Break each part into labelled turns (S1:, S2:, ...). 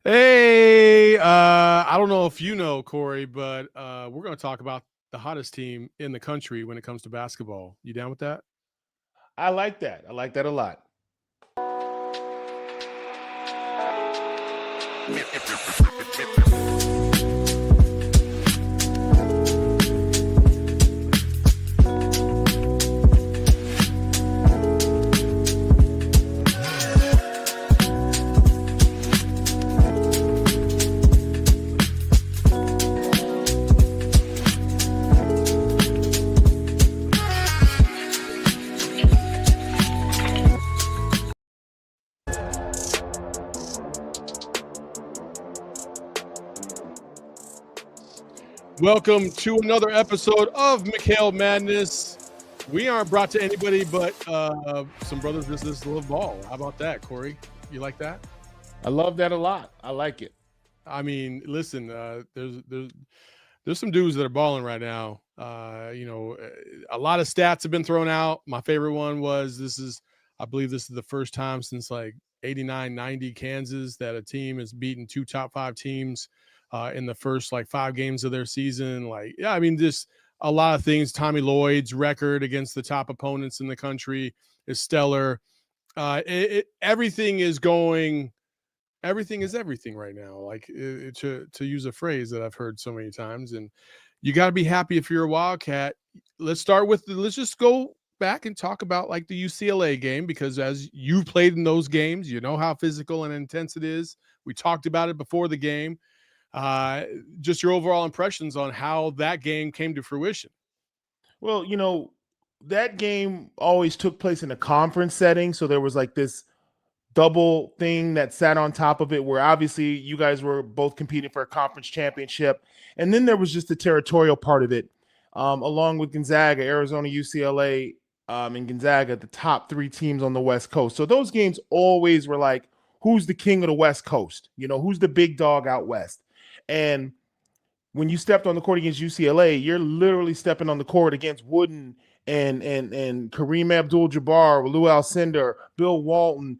S1: Hey, I don't know if you know, Corey, but we're going to talk about the hottest team in the country when it comes to basketball. You down with that?
S2: I like that. I like that a lot.
S1: Welcome to another episode of McKale Madness. We aren't brought to anybody but some brothers this love ball. How about that, Corey? You like that?
S2: I love that a lot. I like it.
S1: I mean, listen, there's some dudes that are balling right now. A lot of stats have been thrown out. My favorite one was I believe this is the first time since like 89, 90 Kansas that a team has beaten two top 5 teams in the first like 5 games of their season. Like, yeah, I mean, just a lot of things. Tommy Lloyd's record against the top opponents in the country is stellar. Everything is going. Everything is everything right now. Like to use a phrase that I've heard so many times, and you got to be happy if you're a Wildcat. Let's just go back and talk about like the UCLA game, because as you played in those games, you know how physical and intense it is. We talked about it before the game. Just your overall impressions on how that game came to fruition.
S2: Well, that game always took place in a conference setting. So there was like this double thing that sat on top of it where obviously you guys were both competing for a conference championship. And then there was just the territorial part of it, along with Gonzaga, Arizona, UCLA, and Gonzaga, the top 3 teams on the West Coast. So those games always were like, who's the king of the West Coast? Who's the big dog out West? And when you stepped on the court against UCLA, you're literally stepping on the court against Wooden and Kareem Abdul-Jabbar, Lou Alcindor, Bill Walton,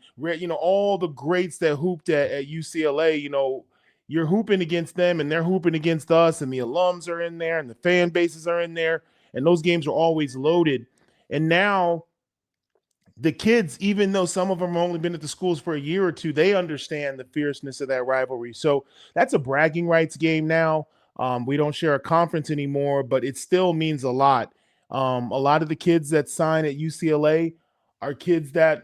S2: all the greats that hooped at UCLA. You're hooping against them and they're hooping against us, and the alums are in there and the fan bases are in there, and those games are always loaded. And now the kids, even though some of them have only been at the schools for a year or two, they understand the fierceness of that rivalry. So that's a bragging rights game now. We don't share a conference anymore, but it still means a lot. A lot of the kids that sign at UCLA are kids that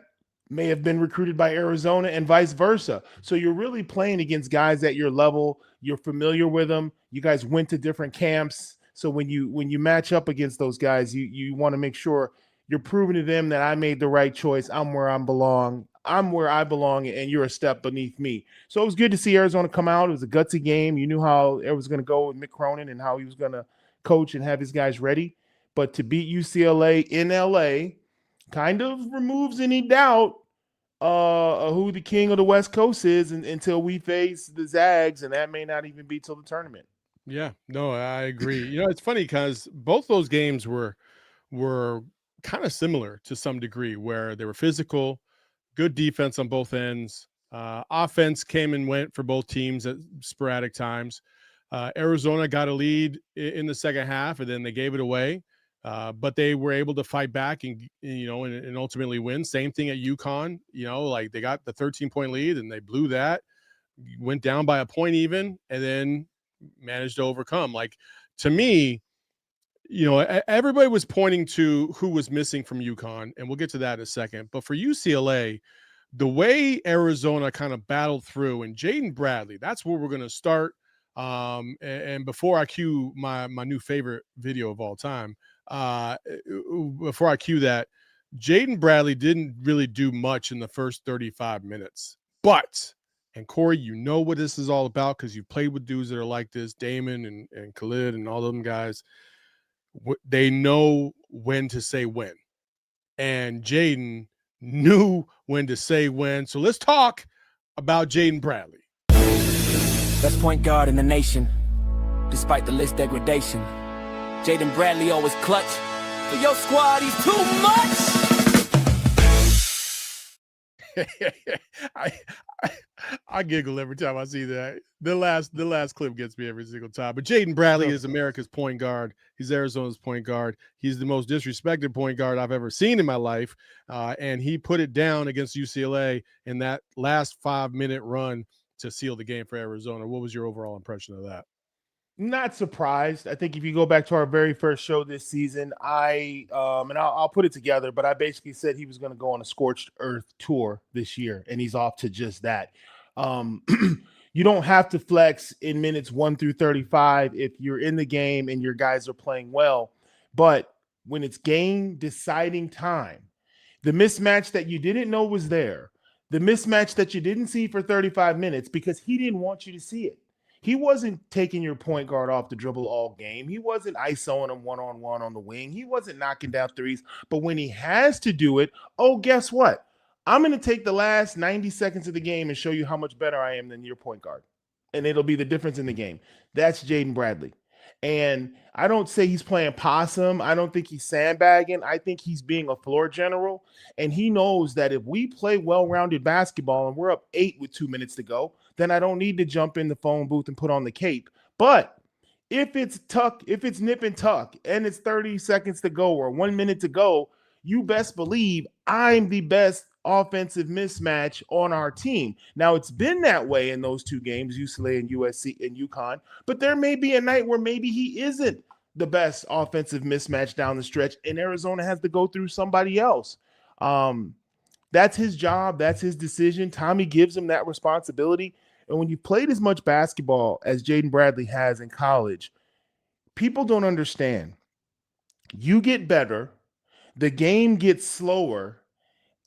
S2: may have been recruited by Arizona and vice versa. So you're really playing against guys at your level. You're familiar with them. You guys went to different camps. So when you match up against those guys, you want to make sure you're proving to them that I made the right choice. I'm where I belong. And you're a step beneath me. So it was good to see Arizona come out. It was a gutsy game. You knew how it was going to go with Mick Cronin and how he was going to coach and have his guys ready. But to beat UCLA in LA kind of removes any doubt who the king of the West Coast is until we face the Zags, and that may not even be till the tournament.
S1: Yeah, no, I agree. It's funny because both those games were kind of similar to some degree, where they were physical, good defense on both ends. Offense came and went for both teams at sporadic times. Arizona got a lead in the second half, and then they gave it away. But they were able to fight back and ultimately win. Same thing at UConn. Like they got the 13-point lead and they blew that, went down by a point even, and then managed to overcome. Like, to me, everybody was pointing to who was missing from UConn, and we'll get to that in a second. But for UCLA, the way Arizona kind of battled through, and Jaden Bradley, that's where we're going to start. And before I cue my new favorite video of all time, before I cue that, Jaden Bradley didn't really do much in the first 35 minutes. But, and Corey, you know what this is all about because you played with dudes that are like this, Damon and Khalid and all them guys. They know when to say when. And Jaden knew when to say when. So let's talk about Jaden Bradley.
S3: Best point guard in the nation, despite the list degradation. Jaden Bradley always clutch. For your squad, he's too much.
S1: I I giggle every time I see that. The last clip gets me every single time. But Jaden Bradley is America's point guard. He's Arizona's point guard. He's the most disrespected point guard I've ever seen in my life. And he put it down against UCLA in that last 5-minute run to seal the game for Arizona. What was your overall impression of that?
S2: Not surprised. I think if you go back to our very first show this season, I'll put it together, but I basically said he was going to go on a scorched earth tour this year, and he's off to just that. You don't have to flex in minutes 1 through 35 if you're in the game and your guys are playing well. But when it's game deciding time, the mismatch that you didn't know was there, the mismatch that you didn't see for 35 minutes because he didn't want you to see it. He wasn't taking your point guard off the dribble all game. He wasn't ISOing him one-on-one on the wing. He wasn't knocking down threes. But when he has to do it, oh, guess what? I'm going to take the last 90 seconds of the game and show you how much better I am than your point guard. And it'll be the difference in the game. That's Jaden Bradley. And I don't say he's playing possum. I don't think he's sandbagging. I think he's being a floor general. And he knows that if we play well-rounded basketball and we're up 8 with 2 minutes to go, then I don't need to jump in the phone booth and put on the cape. But if it's nip and tuck and it's 30 seconds to go or 1 minute to go, you best believe I'm the best offensive mismatch on our team. Now, it's been that way in those 2 games, UCLA and USC and UConn, but there may be a night where maybe he isn't the best offensive mismatch down the stretch and Arizona has to go through somebody else. That's his job. That's his decision. Tommy gives him that responsibility. And when you played as much basketball as Jaden Bradley has in college, people don't understand. You get better, the game gets slower,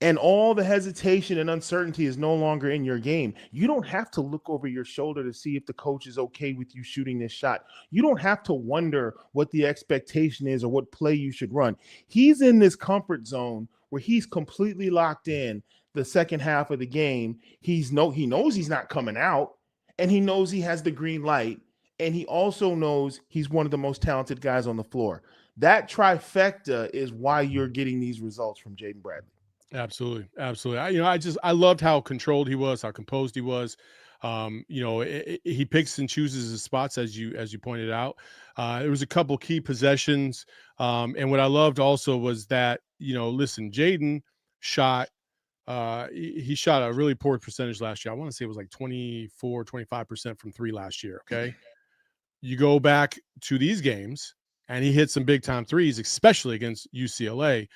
S2: and all the hesitation and uncertainty is no longer in your game. You don't have to look over your shoulder to see if the coach is okay with you shooting this shot. You don't have to wonder what the expectation is or what play you should run. He's in this comfort zone where he's completely locked in the second half of the game. He knows he's not coming out, and he knows he has the green light, and he also knows he's one of the most talented guys on the floor. That trifecta is why you're getting these results from Jaden Bradley.
S1: Absolutely. I loved how controlled he was, how composed he was. He picks and chooses his spots as you pointed out. There was a couple key possessions. And what I loved also was that, listen, Jaden shot, he shot a really poor percentage last year. I want to say it was like 25% from 3 last year. Okay. You go back to these games and he hit some big time threes, especially against UCLA.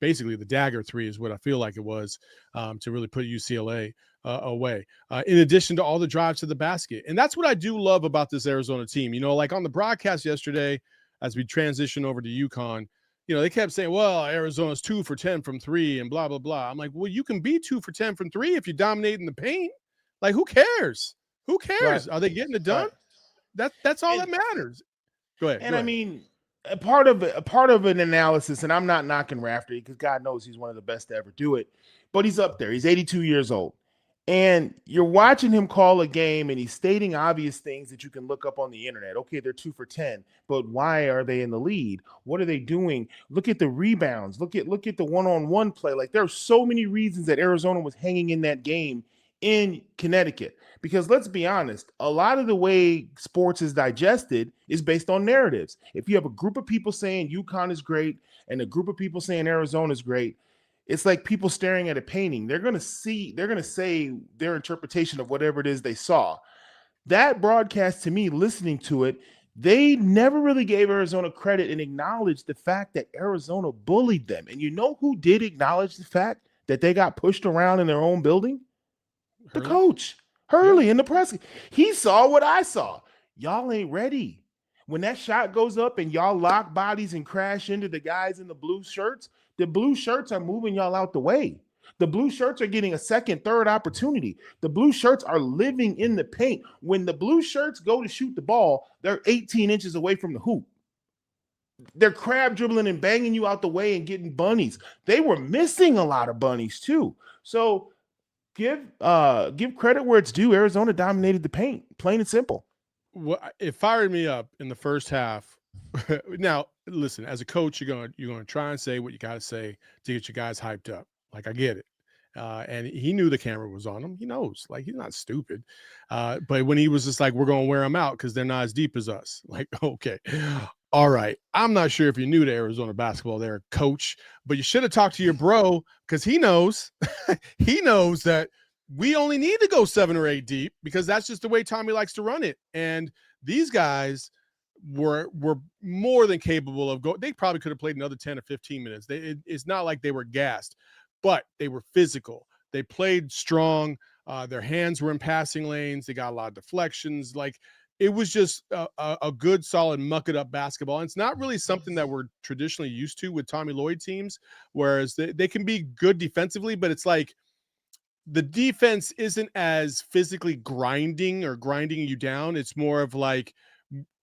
S1: Basically the dagger 3 is what I feel like it was, to really put UCLA away, in addition to all the drives to the basket. And that's what I do love about this Arizona team. Like on the broadcast yesterday, as we transition over to UConn, they kept saying, well, Arizona's 2 for 10 from 3 and blah, blah, blah. I'm like, well, you can be 2 for 10 from 3 if you dominate in the paint. Like, who cares? Who cares? Right. Are they getting it done? Right. That's all that matters. Go ahead.
S2: I mean, a part of an analysis, and I'm not knocking Raftery because God knows he's one of the best to ever do it, but he's up there. He's 82 years old. And you're watching him call a game, and he's stating obvious things that you can look up on the internet. Okay, they're 2 for 10, but why are they in the lead? What are they doing? Look at the rebounds. Look at the one-on-one play. Like, there are so many reasons that Arizona was hanging in that game in Connecticut. Because let's be honest, a lot of the way sports is digested is based on narratives. If you have a group of people saying UConn is great and a group of people saying Arizona is great, it's like people staring at a painting. They're going to say their interpretation of whatever it is they saw. That broadcast, to me, listening to it, they never really gave Arizona credit and acknowledged the fact that Arizona bullied them. And you know who did acknowledge the fact that they got pushed around in their own building? The coach. Hurley in the press. He saw what I saw. Y'all ain't ready. When that shot goes up and y'all lock bodies and crash into the guys in the blue shirts, the blue shirts are moving y'all out the way. The blue shirts are getting a second, third opportunity. The blue shirts are living in the paint. When the blue shirts go to shoot the ball, they're 18 inches away from the hoop. They're crab dribbling and banging you out the way and getting bunnies. They were missing a lot of bunnies too. So give credit where it's due. Arizona dominated the paint, plain and simple.
S1: Well, it fired me up in the first half. Now, listen, as a coach, you're going to try and say what you got to say to get your guys hyped up. Like, I get it. And he knew the camera was on him. He knows, like, he's not stupid. But when he was just like, we're going to wear them out because they're not as deep as us. Like, okay, all right. I'm not sure if you're new to Arizona basketball there, coach, but you should have talked to your bro because he knows, he knows that we only need to go 7 or 8 deep because that's just the way Tommy likes to run it. And these guys were more than capable of going. They probably could have played another 10 or 15 minutes. It's not like they were gassed, but they were physical. They played strong. Their hands were in passing lanes. They got a lot of deflections. Like, it was just a good, solid, muck-it-up basketball. And it's not really something that we're traditionally used to with Tommy Lloyd teams, whereas they can be good defensively, but it's like the defense isn't as physically grinding you down. It's more of like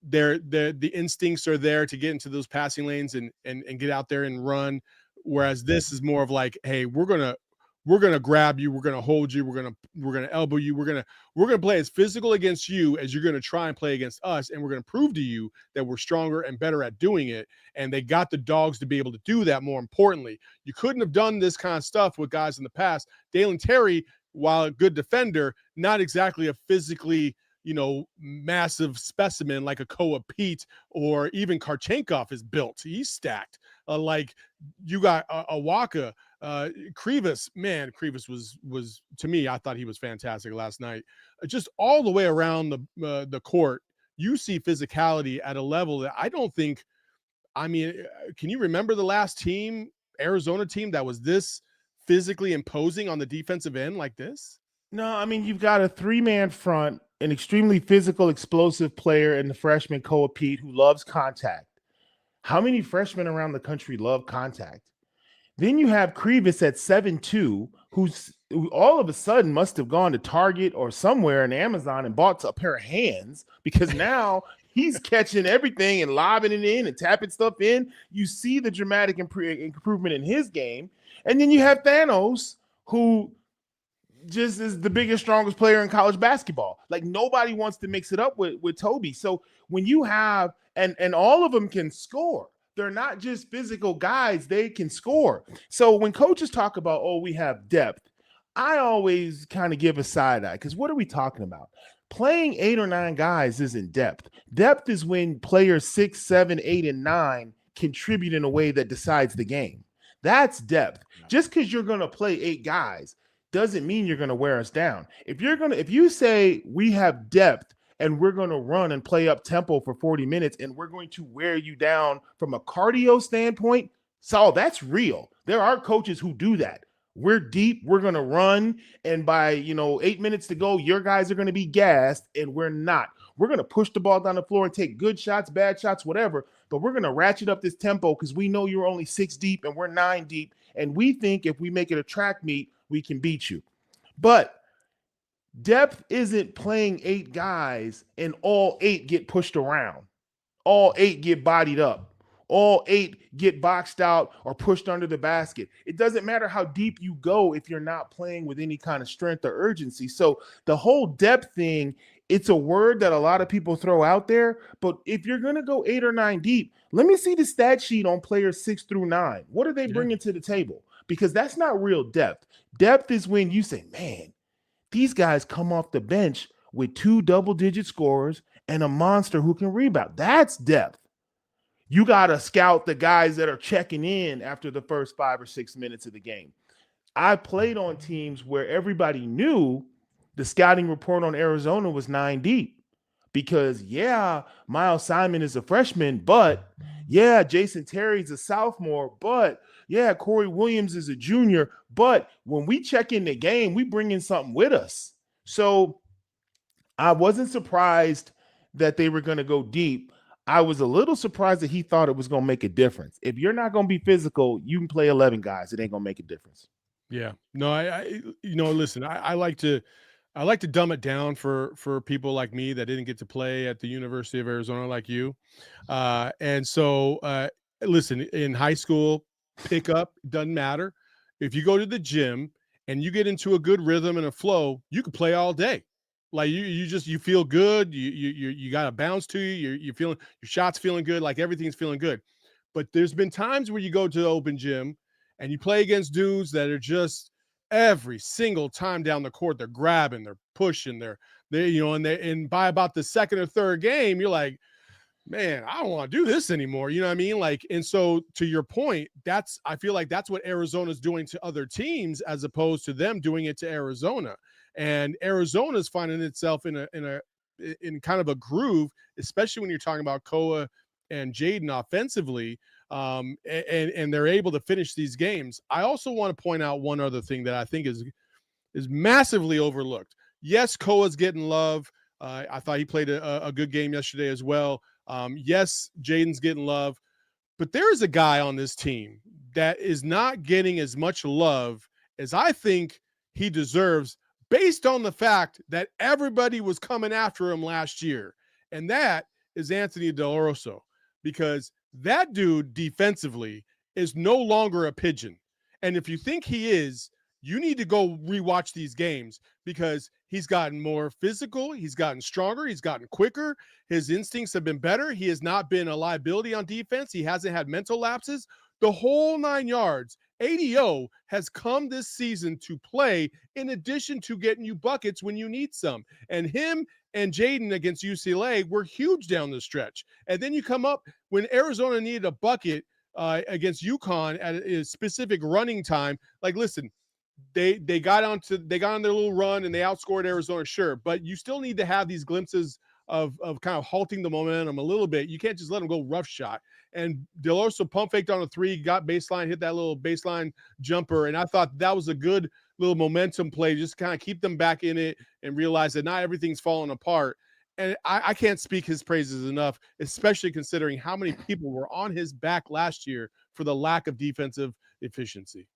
S1: the instincts are there to get into those passing lanes and get out there and run. Whereas this is more of like, hey, we're gonna grab you, we're gonna hold you, we're gonna elbow you, we're gonna play as physical against you as you're gonna try and play against us, and we're gonna prove to you that we're stronger and better at doing it. And they got the dogs to be able to do that. More importantly, you couldn't have done this kind of stuff with guys in the past. Dalen Terry, while a good defender, not exactly a physically, massive specimen like a Koa Pete or even Karchenkov is built. He's stacked. Like, you got Awaka, Krivas. Man, Krivas was to me, I thought he was fantastic last night. Just all the way around the court, you see physicality at a level that I don't think. I mean, can you remember the last Arizona team that was this physically imposing on the defensive end like this?
S2: No, I mean, you've got a 3-man front, an extremely physical, explosive player in the freshman Koa Pete who loves contact. How many freshmen around the country love contact? Then you have Krivas at 7'2", who all of a sudden must have gone to Target or somewhere in Amazon and bought a pair of hands, because now he's catching everything and lobbing it in and tapping stuff in. You see the dramatic improvement in his game. And then you have Thanos, who just is the biggest, strongest player in college basketball. Like, nobody wants to mix it up with Toby. So when you have, and all of them can score. They're not just physical guys. They can score. So when coaches talk about, oh, we have depth, I always kind of give a side eye, because what are we talking about? Playing 8 or 9 guys isn't depth. Depth is when players 6, 7, 8, and 9 contribute in a way that decides the game. That's depth. Just because you're going to play 8 guys doesn't mean you're going to wear us down. If you say we have depth and we're going to run and play up tempo for 40 minutes and we're going to wear you down from a cardio standpoint, Saul, that's real. There are coaches who do that. We're deep, we're going to run, and by 8 minutes to go, your guys are going to be gassed, and we're not. We're going to push the ball down the floor and take good shots, bad shots, whatever, but we're going to ratchet up this tempo because we know you're only 6 deep and we're 9 deep, and we think if we make it a track meet, we can beat you. But depth isn't playing 8 guys and all 8 get pushed around. All 8 get bodied up. All 8 get boxed out or pushed under the basket. It doesn't matter how deep you go if you're not playing with any kind of strength or urgency. So the whole depth thing, it's a word that a lot of people throw out there. But if you're going to go 8 or 9 deep, let me see the stat sheet on players 6 through 9. What are they bringing to the table? Because that's not real depth. Depth is when you say, man, these guys come off the bench with 2 double-digit scorers and a monster who can rebound. That's depth. You got to scout the guys that are checking in after the first 5 or 6 minutes of the game. I played on teams where everybody knew the scouting report on Arizona was 9 deep because, yeah, Miles Simon is a freshman, but, yeah, Jason Terry's a sophomore, but, yeah, Corey Williams is a junior, but when we check in the game, we bring in something with us. So I wasn't surprised that they were going to go deep. I was a little surprised that he thought it was going to make a difference. If you're not going to be physical, you can play 11 guys. It ain't going to make a difference.
S1: Yeah. No, listen, I like to dumb it down for people like me that didn't get to play at the University of Arizona like you. And so listen, in high school, pickup doesn't matter. If you go to the gym and you get into a good rhythm and a flow, you can play all day. Like you feel good. You got a bounce to you. You're feeling your shots feeling good. Like everything's feeling good. But there's been times where you go to the open gym and you play against dudes that are just every single time down the court. They're grabbing, they're pushing, and by about the second or third game, you're like, man, I don't want to do this anymore. You know what I mean? Like, and so to your point, I feel like that's what Arizona's doing to other teams as opposed to them doing it to Arizona. And Arizona's finding itself in kind of a groove, especially when you're talking about Koa and Jaden offensively, and they're able to finish these games. I also want to point out one other thing that I think is massively overlooked. Yes, Koa's getting love. I thought he played a good game yesterday as well. Yes, Jaden's getting love, but there is a guy on this team that is not getting as much love as I think he deserves based on the fact that everybody was coming after him last year, and that is Anthony Dell'Orso, because that dude defensively is no longer a pigeon. And if you think he is, you need to go rewatch these games because he's gotten more physical. He's gotten stronger. He's gotten quicker. His instincts have been better. He has not been a liability on defense. He hasn't had mental lapses. The whole 9 yards. ADO has come this season to play in addition to getting you buckets when you need some. And him and Jaden against UCLA were huge down the stretch. And then you come up when Arizona needed a bucket against UConn at a specific running time. Like, listen, they got on their little run and they outscored Arizona, sure, but you still need to have these glimpses of kind of halting the momentum a little bit. You can't just let them go rough shot. And Dell'Orso pump faked on a three, got baseline, hit that little baseline jumper, and I thought that was a good little momentum play, just kind of keep them back in it and realize that not everything's falling apart. And I can't speak his praises enough, especially considering how many people were on his back last year for the lack of defensive efficiency.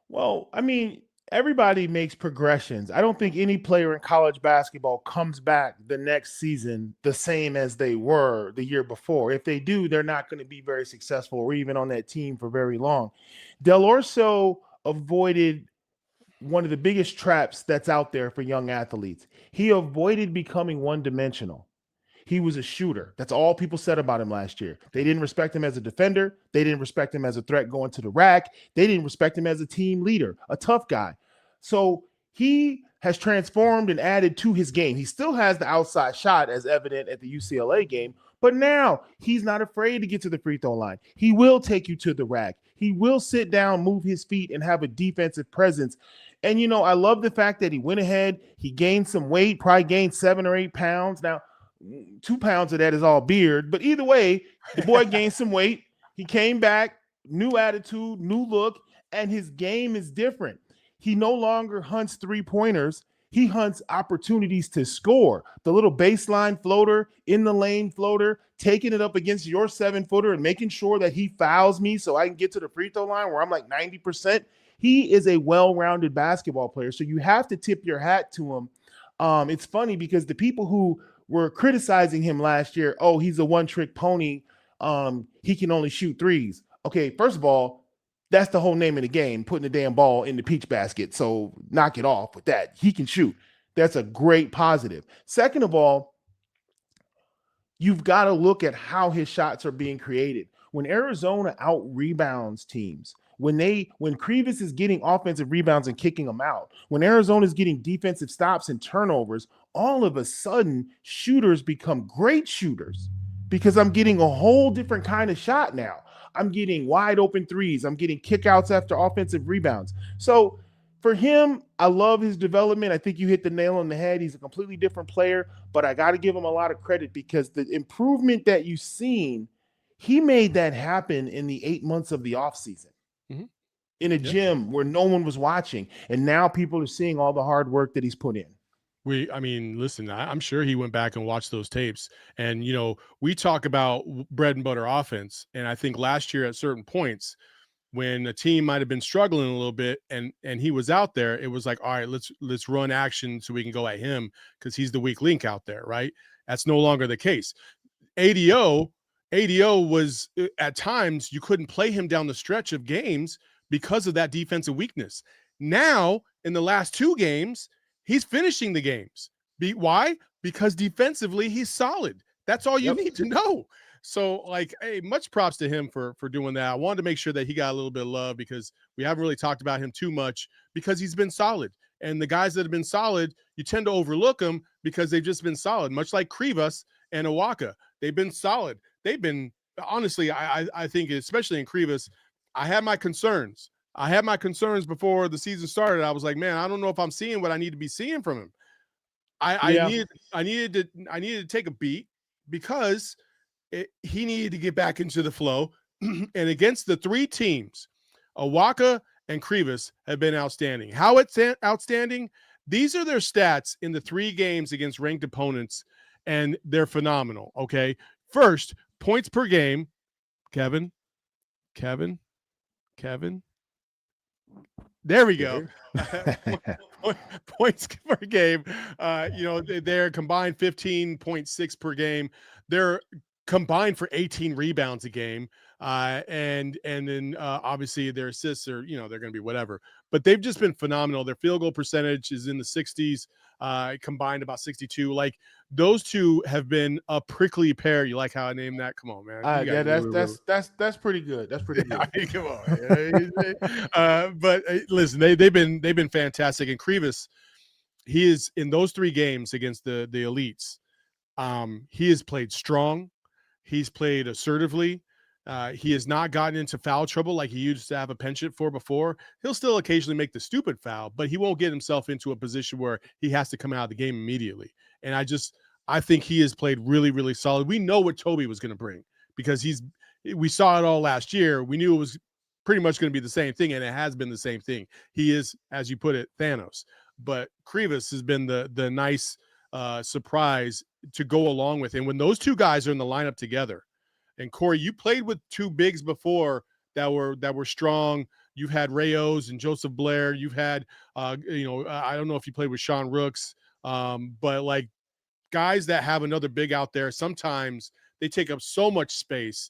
S2: Well, I mean, everybody makes progressions. I don't think any player in college basketball comes back the next season the same as they were the year before. If they do, they're not going to be very successful or even on that team for very long. Dell'Orso avoided one of the biggest traps that's out there for young athletes. He avoided becoming one-dimensional. He was a shooter. That's all people said about him last year. They didn't respect him as a defender. They didn't respect him as a threat going to the rack. They didn't respect him as a team leader, a tough guy. So he has transformed and added to his game. He still has the outside shot as evident at the UCLA game, but now he's not afraid to get to the free throw line. He will take you to the rack. He will sit down, move his feet, and have a defensive presence. And, you know, I love the fact that he went ahead. He gained some weight, probably gained 7 or 8 pounds. Now, 2 pounds of that is all beard, but either way, the boy gained some weight. He came back, new attitude, new look, and his game is different. He no longer hunts 3-pointers. He hunts opportunities to score. The little baseline floater, in the lane floater, taking it up against your 7-footer and making sure that he fouls me so I can get to the free throw line where I'm like 90%. He is a well-rounded basketball player, so you have to tip your hat to him. It's funny because the people who were criticizing him last year, oh, he's a one-trick pony, he can only shoot threes. Okay, first of all, that's the whole name of the game, putting the damn ball in the peach basket. So knock it off with that. He can shoot. That's a great positive. Second of all, you've got to look at how his shots are being created. When Arizona out-rebounds teams, when Krivas is getting offensive rebounds and kicking them out, when Arizona is getting defensive stops and turnovers, all of a sudden shooters become great shooters because I'm getting a whole different kind of shot now. I'm getting wide open threes. I'm getting kickouts after offensive rebounds. So for him, I love his development. I think you hit the nail on the head. He's a completely different player, but I got to give him a lot of credit because the improvement that you've seen, he made that happen in the 8 months of the offseason. In a gym where no one was watching. And now people are seeing all the hard work that he's put in.
S1: Listen, I'm sure he went back and watched those tapes. And, you know, we talk about bread and butter offense. And I think last year at certain points when a team might have been struggling a little bit and he was out there, it was like, all right, let's run action so we can go at him because he's the weak link out there, right? That's no longer the case. ADO was at times you couldn't play him down the stretch of games because of that defensive weakness. Now, in the last 2 games, he's finishing the games. Why? Because defensively, he's solid. That's all you need to know. So like, hey, much props to him for doing that. I wanted to make sure that he got a little bit of love because we haven't really talked about him too much because he's been solid. And the guys that have been solid, you tend to overlook them because they've just been solid, much like Krivas and Awaka. They've been solid. They've been, honestly, I think, especially in Krivas, I had my concerns. I had my concerns before the season started. I was like, man, I don't know if I'm seeing what I need to be seeing from him. I needed to take a beat because he needed to get back into the flow. And against the three teams, Awaka and Krivas have been outstanding. How it's outstanding? These are their stats in the 3 games against ranked opponents, and they're phenomenal. Okay. First, points per game. Kevin. There we go. Points per game. They're combined 15.6 per game. They're combined for 18 rebounds a game. And then obviously their assists are, they're going to be whatever. But they've just been phenomenal. Their field goal percentage is in the 60s, combined about 62. Like, those two have been a prickly pair. You like how I named that? Come on, man.
S2: That's pretty good. That's pretty good.
S1: Come on. But listen, they've been fantastic. And Krivas, he is in those 3 games against the elites. He has played strong. He's played assertively. He has not gotten into foul trouble like he used to have a penchant for before. He'll still occasionally make the stupid foul, but he won't get himself into a position where he has to come out of the game immediately. And I think he has played really, really solid. We know what Toby was going to bring because we saw it all last year. We knew it was pretty much going to be the same thing, and it has been the same thing. He is, as you put it, Thanos. But Krivas has been the nice surprise to go along with. And when those two guys are in the lineup together, and Corey, you played with 2 bigs before that were strong. You've had Rayos and Joseph Blair. You've had, I don't know if you played with Sean Rooks, but like guys that have another big out there, sometimes they take up so much space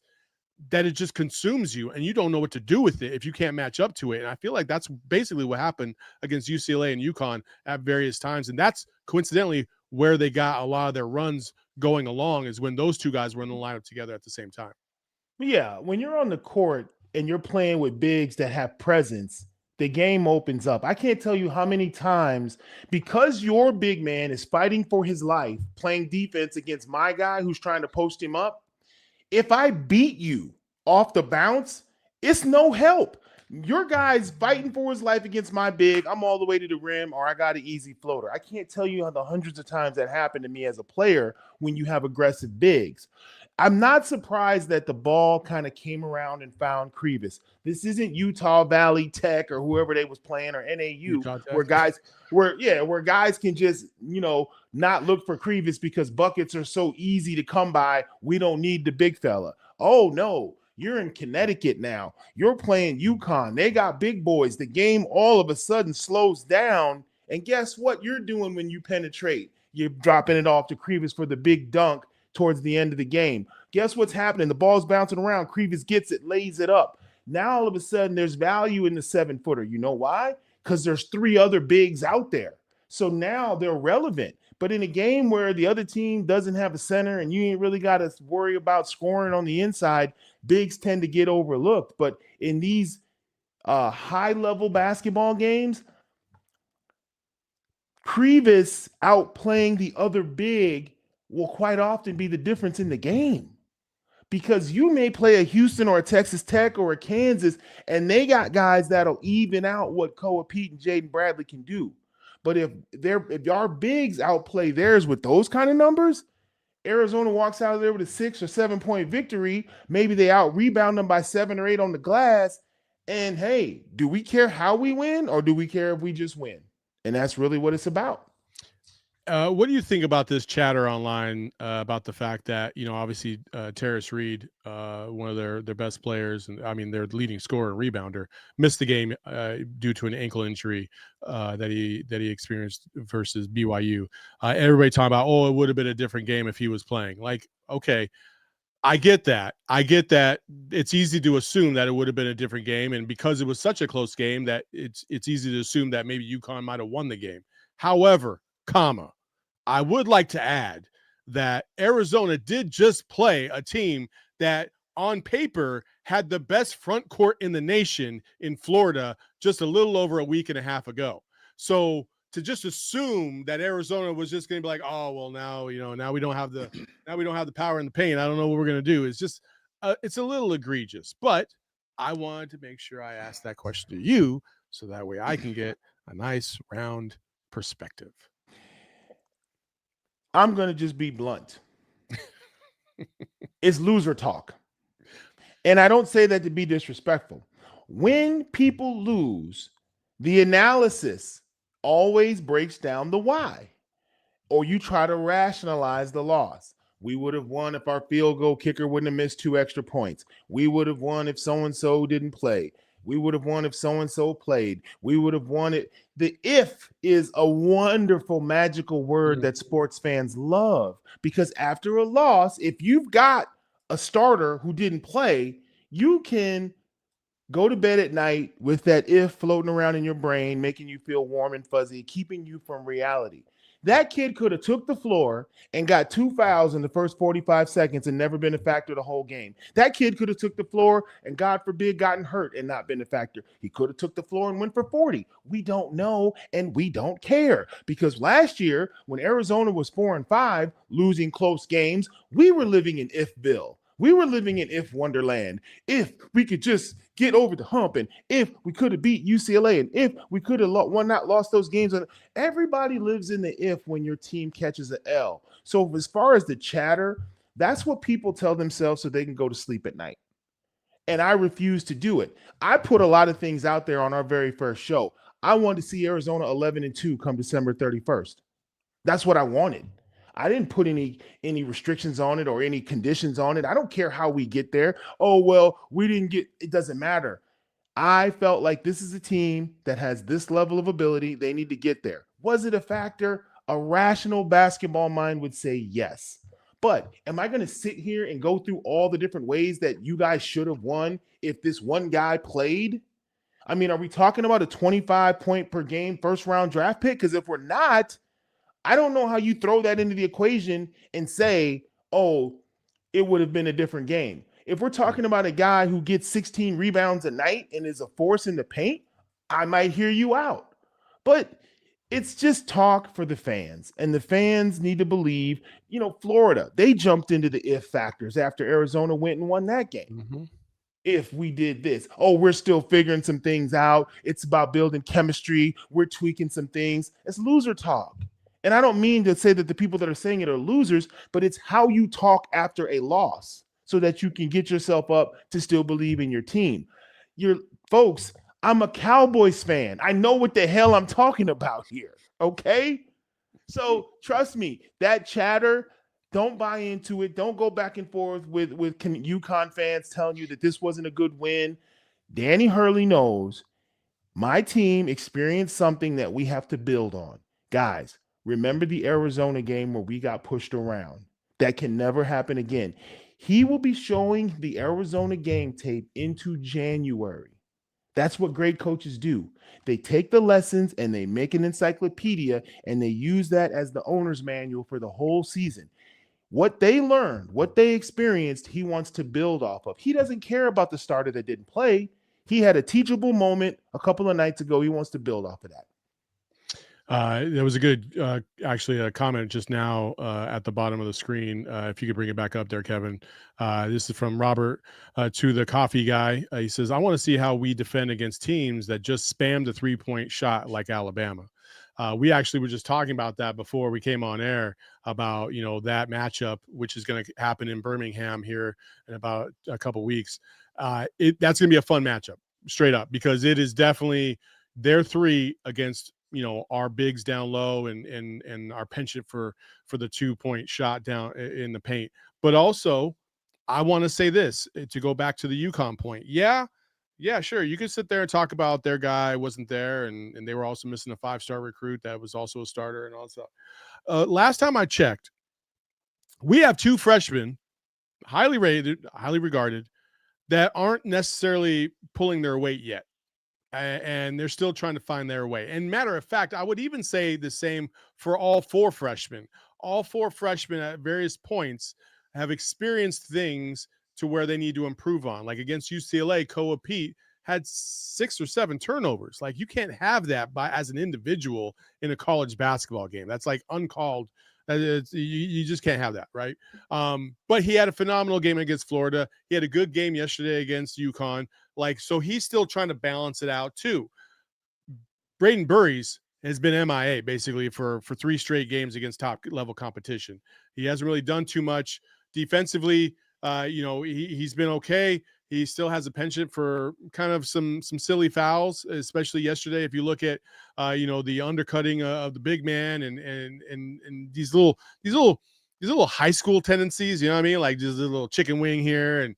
S1: that it just consumes you and you don't know what to do with it if you can't match up to it. And I feel like that's basically what happened against UCLA and UConn at various times. And that's coincidentally where they got a lot of their runs going along, is when those 2 guys were in the lineup together at the same time.
S2: Yeah, when you're on the court and you're playing with bigs that have presence, the game opens up. I can't tell you how many times, because your big man is fighting for his life, playing defense against my guy who's trying to post him up, if I beat you off the bounce, it's no help. Your guy's fighting for his life against my big. I'm all the way to the rim, or I got an easy floater. I can't tell you how the hundreds of times that happened to me as a player when you have aggressive bigs. I'm not surprised that the ball kind of came around and found Krivas. This isn't Utah Valley Tech or whoever they was playing, or NAU, where guys can just, not look for Krivas because buckets are so easy to come by. We don't need the big fella. Oh no. You're in Connecticut now. You're playing UConn. They got big boys. The game all of a sudden slows down. And guess what you're doing when you penetrate? You're dropping it off to Krivas for the big dunk towards the end of the game. Guess what's happening? The ball's bouncing around. Krivas gets it, lays it up. Now all of a sudden there's value in the 7-footer. You know why? Because there's 3 other bigs out there. So now they're relevant. But in a game where the other team doesn't have a center and you ain't really got to worry about scoring on the inside, bigs tend to get overlooked. But in these high-level basketball games, Krivas outplaying the other big will quite often be the difference in the game. Because you may play a Houston or a Texas Tech or a Kansas, and they got guys that'll even out what Koa Pete and Jaden Bradley can do. But if our bigs outplay theirs with those kind of numbers, Arizona walks out of there with a 6 or 7 point victory. Maybe they out rebound them by 7 or 8 on the glass. And hey, do we care how we win, or do we care if we just win? And that's really what it's about.
S1: What do you think about this chatter online about the fact that, obviously Tarris Reed, one of their best players, and I mean their leading scorer and rebounder, missed the game due to an ankle injury that he experienced versus BYU. Everybody talking about, it would have been a different game if he was playing. Like, okay, I get that. It's easy to assume that it would have been a different game, and because it was such a close game, that it's easy to assume that maybe UConn might have won the game. However, I would like to add that Arizona did just play a team that on paper had the best front court in the nation in Florida just a little over a week and a half ago. So to just assume that Arizona was just going to be like, oh, well, now we don't have the power in the paint. I don't know what we're going to do. It's just it's a little egregious. But I wanted to make sure I asked that question to you so that way I can get a nice round perspective.
S2: I'm going to just be blunt. It's loser talk. And I don't say that to be disrespectful. When people lose, the analysis always breaks down the why, or you try to rationalize the loss. We would have won if our field goal kicker wouldn't have missed 2 extra points. We would have won if so-and-so didn't play. We would have won if so-and-so played. We would have won it. The if is a wonderful, magical word that sports fans love, because after a loss, if you've got a starter who didn't play, you can go to bed at night with that if floating around in your brain, making you feel warm and fuzzy, keeping you from reality. That kid could have took the floor and got 2 fouls in the first 45 seconds and never been a factor the whole game. That kid could have took the floor and, God forbid, gotten hurt and not been a factor. He could have took the floor and went for 40. We don't know, and we don't care, because last year when Arizona was 4-5, losing close games, we were living in Ifville. We were living in if Wonderland. If we could just get over the hump, and if we could have beat UCLA, and if we could have not lost those games. Everybody lives in the if when your team catches an L. So as far as the chatter, that's what people tell themselves so they can go to sleep at night. And I refuse to do it. I put a lot of things out there on our very first show. I wanted to see Arizona 11-2 come December 31st. That's what I wanted. I didn't put any restrictions on it or any conditions on it. I don't care how we get there. Oh, well, we didn't get – it doesn't matter. I felt like this is a team that has this level of ability. They need to get there. Was it a factor? A rational basketball mind would say yes. But am I going to sit here and go through all the different ways that you guys should have won if this one guy played? I mean, are we talking about a 25-point-per-game first-round draft pick? Because if we're not – I don't know how you throw that into the equation and say, oh, it would have been a different game. If we're talking about a guy who gets 16 rebounds a night and is a force in the paint, I might hear you out. But it's just talk for the fans, and the fans need to believe, Florida, they jumped into the if factors after Arizona went and won that game. Mm-hmm. If we did this, oh, we're still figuring some things out. It's about building chemistry. We're tweaking some things. It's loser talk. And I don't mean to say that the people that are saying it are losers, but it's how you talk after a loss so that you can get yourself up to still believe in your team. Folks, I'm a Cowboys fan. I know what the hell I'm talking about here, okay? So trust me, that chatter, don't buy into it. Don't go back and forth with UConn fans telling you that this wasn't a good win. Danny Hurley knows my team experienced something that we have to build on. Guys, remember the Arizona game where we got pushed around? That can never happen again. He will be showing the Arizona game tape into January. That's what great coaches do. They take the lessons and they make an encyclopedia, and they use that as the owner's manual for the whole season. What they learned, what they experienced, he wants to build off of. He doesn't care about the starter that didn't play. He had a teachable moment a couple of nights ago. He wants to build off of that.
S1: There was a good, actually, a comment just now at the bottom of the screen. If you could bring it back up there, Kevin. This is from Robert to the coffee guy. He says, I want to see how we defend against teams that just spam the three-point shot like Alabama. We actually were just talking about that before we came on air about, that matchup, which is going to happen in Birmingham here in about a couple weeks. That's going to be a fun matchup, straight up, because it is definitely their three against our bigs down low and our penchant for the 2-point shot down in the paint. But also, I want to say this to go back to the UConn point. Yeah, sure. You can sit there and talk about their guy wasn't there, and they were also missing a 5-star recruit that was also a starter and all that stuff. Last time I checked, we have 2 freshmen, highly rated, highly regarded, that aren't necessarily pulling their weight yet. And they're still trying to find their way. And matter of fact, I would even say the same for all 4 freshmen. all 4 freshmen at various points have experienced things to where they need to improve on. Like against UCLA, Koa Pete had 6 or 7 turnovers. Like you can't have that as an individual in a college basketball game. That's like uncalled. You just can't have that, right? But he had a phenomenal game against Florida. He had a good game yesterday against UConn. Like, so he's still trying to balance it out too. Brayden Burries has been MIA basically for 3 straight games against top level competition. He hasn't really done too much defensively. He's been okay. He still has a penchant for kind of some silly fouls, especially yesterday. If you look at the undercutting of the big man and these little high school tendencies, you know what I mean? Like just a little chicken wing here and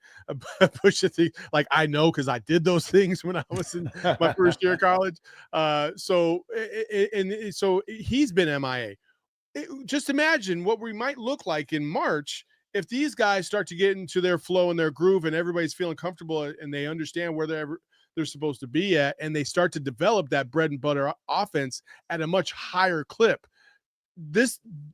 S1: push the thing. Like I know because I did those things when I was in my first year of college. So he's been MIA. Just imagine what we might look like in March if these guys start to get into their flow and their groove and everybody's feeling comfortable and they understand where they're supposed to be at, and they start to develop that bread and butter offense at a much higher clip.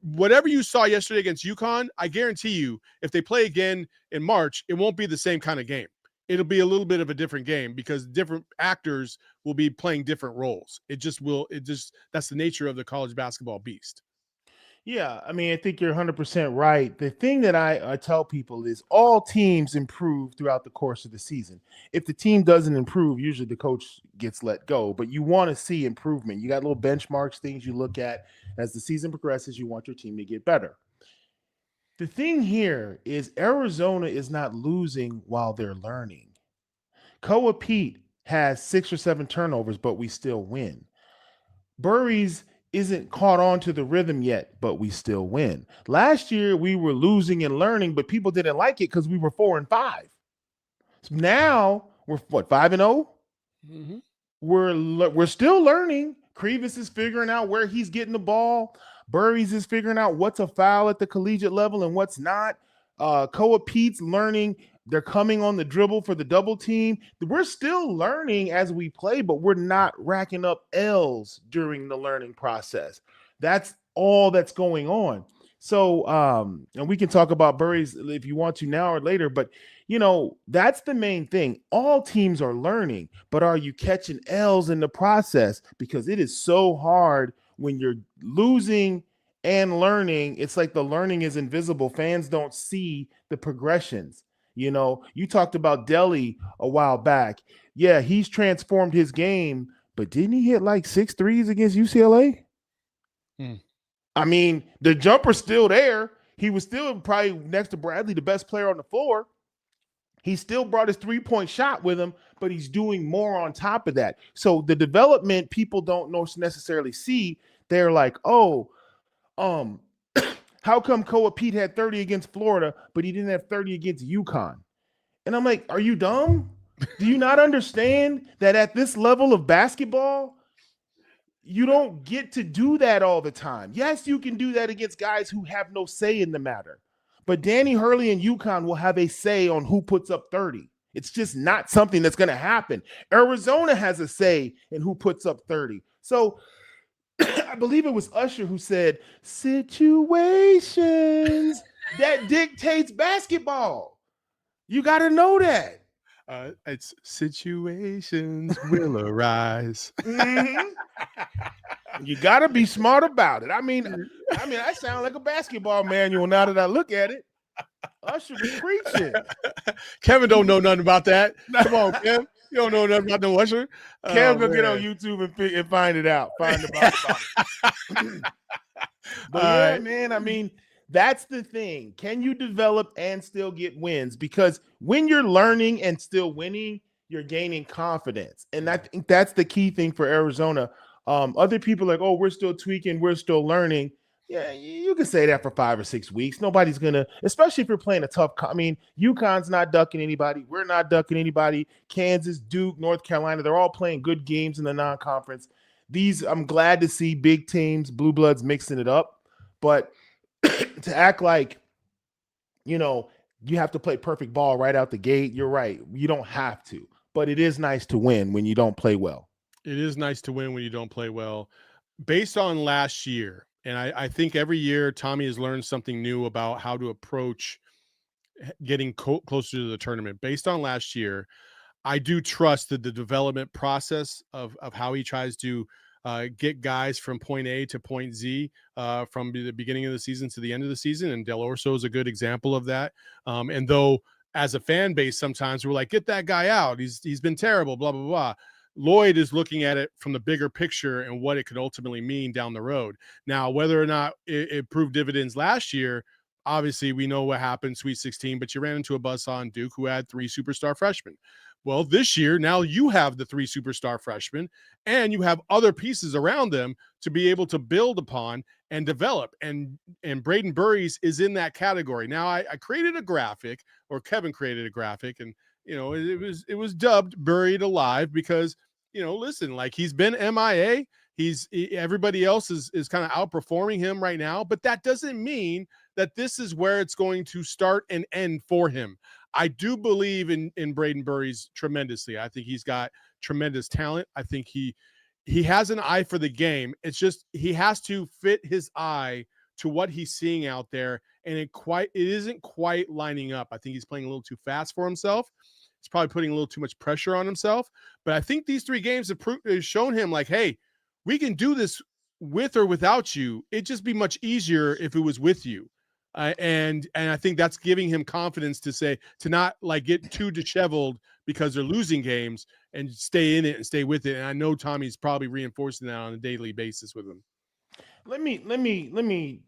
S1: Whatever you saw yesterday against UConn, I guarantee you, if they play again in March, it won't be the same kind of game. It'll be a little bit of a different game because different actors will be playing different roles. That's the nature of the college basketball beast.
S2: Yeah, I mean, I think you're 100% right. The thing that I tell people is all teams improve throughout the course of the season. If the team doesn't improve, usually the coach gets let go, but you want to see improvement. You got little benchmarks, things you look at as the season progresses. You want your team to get better. The thing here is Arizona is not losing while they're learning. Koa Pete has 6 or 7 turnovers, but we still win. Burries isn't caught on to the rhythm yet, but we still win. Last year, we were losing and learning, but people didn't like it because we were 4-5. So now we're 5-0.
S1: Mm-hmm.
S2: We're still learning. Crevis is figuring out where he's getting the ball. Burries is figuring out what's a foul at the collegiate level and what's not. Koa Pete's learning. They're coming on the dribble for the double team. We're still learning as we play, but we're not racking up L's during the learning process. That's all that's going on. So, and we can talk about Burries if you want to now or later, but that's the main thing. All teams are learning, but are you catching L's in the process? Because it is so hard when you're losing and learning. It's like the learning is invisible. Fans don't see the progressions. You talked about Deli a while back. Yeah, he's transformed his game, but didn't he hit like 6 threes against UCLA? I mean, the jumper's still there. He was still probably next to Bradley, the best player on the floor. He still brought his 3-point shot with him, but he's doing more on top of that. So the development people don't necessarily see. They're like, how come Koa Pete had 30 against Florida, but he didn't have 30 against UConn? And I'm like, are you dumb? Do you not understand that at this level of basketball, you don't get to do that all the time? Yes, you can do that against guys who have no say in the matter. But Danny Hurley and UConn will have a say on who puts up 30. It's just not something that's going to happen. Arizona has a say in who puts up 30. So I believe it was Usher who said, situations that dictates basketball. You got to know that.
S1: It's situations will arise.
S2: Mm-hmm. You got to be smart about it. I mean, I sound like a basketball manual now that I look at it. Usher was preaching.
S1: Kevin don't know nothing about that. Come on, Kev. You don't know nothing about no Usher.
S2: Kev, go get on YouTube and find it out. Find about it. But yeah, man, I mean, that's the thing. Can you develop and still get wins? Because when you're learning and still winning, you're gaining confidence. And I think that's the key thing for Arizona. Other people are like, oh, we're still tweaking, we're still learning. Yeah, you can say that for 5 or 6 weeks. Nobody's going to, especially if you're playing a tough, UConn's not ducking anybody. We're not ducking anybody. Kansas, Duke, North Carolina, they're all playing good games in the non-conference. I'm glad to see big teams, Blue Bloods mixing it up. But to act like, you have to play perfect ball right out the gate, you're right. You don't have to. But it is nice to win when you don't play well.
S1: It is nice to win when you don't play well. Based on last year And I think every year Tommy has learned something new about how to approach getting closer to the tournament. Based on last year, I do trust that the development process of how he tries to get guys from point A to point Z from the beginning of the season to the end of the season. And Dell'Orso is a good example of that. And though as a fan base, sometimes we're like, get that guy out. He's been terrible, blah, blah, blah. Lloyd is looking at it from the bigger picture and what it could ultimately mean down the road. Now, whether or not it proved dividends last year, obviously we know what happened, Sweet 16, but you ran into a buzzsaw in Duke who had 3 superstar freshmen. Well, this year, now you have the 3 superstar freshmen and you have other pieces around them to be able to build upon and develop. And Brayden Burries is in that category. Now, I created a graphic, or Kevin created a graphic, and it was dubbed Buried Alive because, listen, like, he's been MIA. Everybody else is kind of outperforming him right now, but that doesn't mean that this is where it's going to start and end for him. I do believe in Brayden Burries tremendously. I think he's got tremendous talent. I think he has an eye for the game. It's just he has to fit his eye to what he's seeing out there, and it isn't quite lining up. I think he's playing a little too fast for himself. He's probably putting a little too much pressure on himself. But I think these 3 games have shown him, like, hey, we can do this with or without you. It'd just be much easier if it was with you. And I think that's giving him confidence to not like get too disheveled because they're losing games, and stay in it and stay with it. And I know Tommy's probably reinforcing that on a daily basis with him.
S2: Let me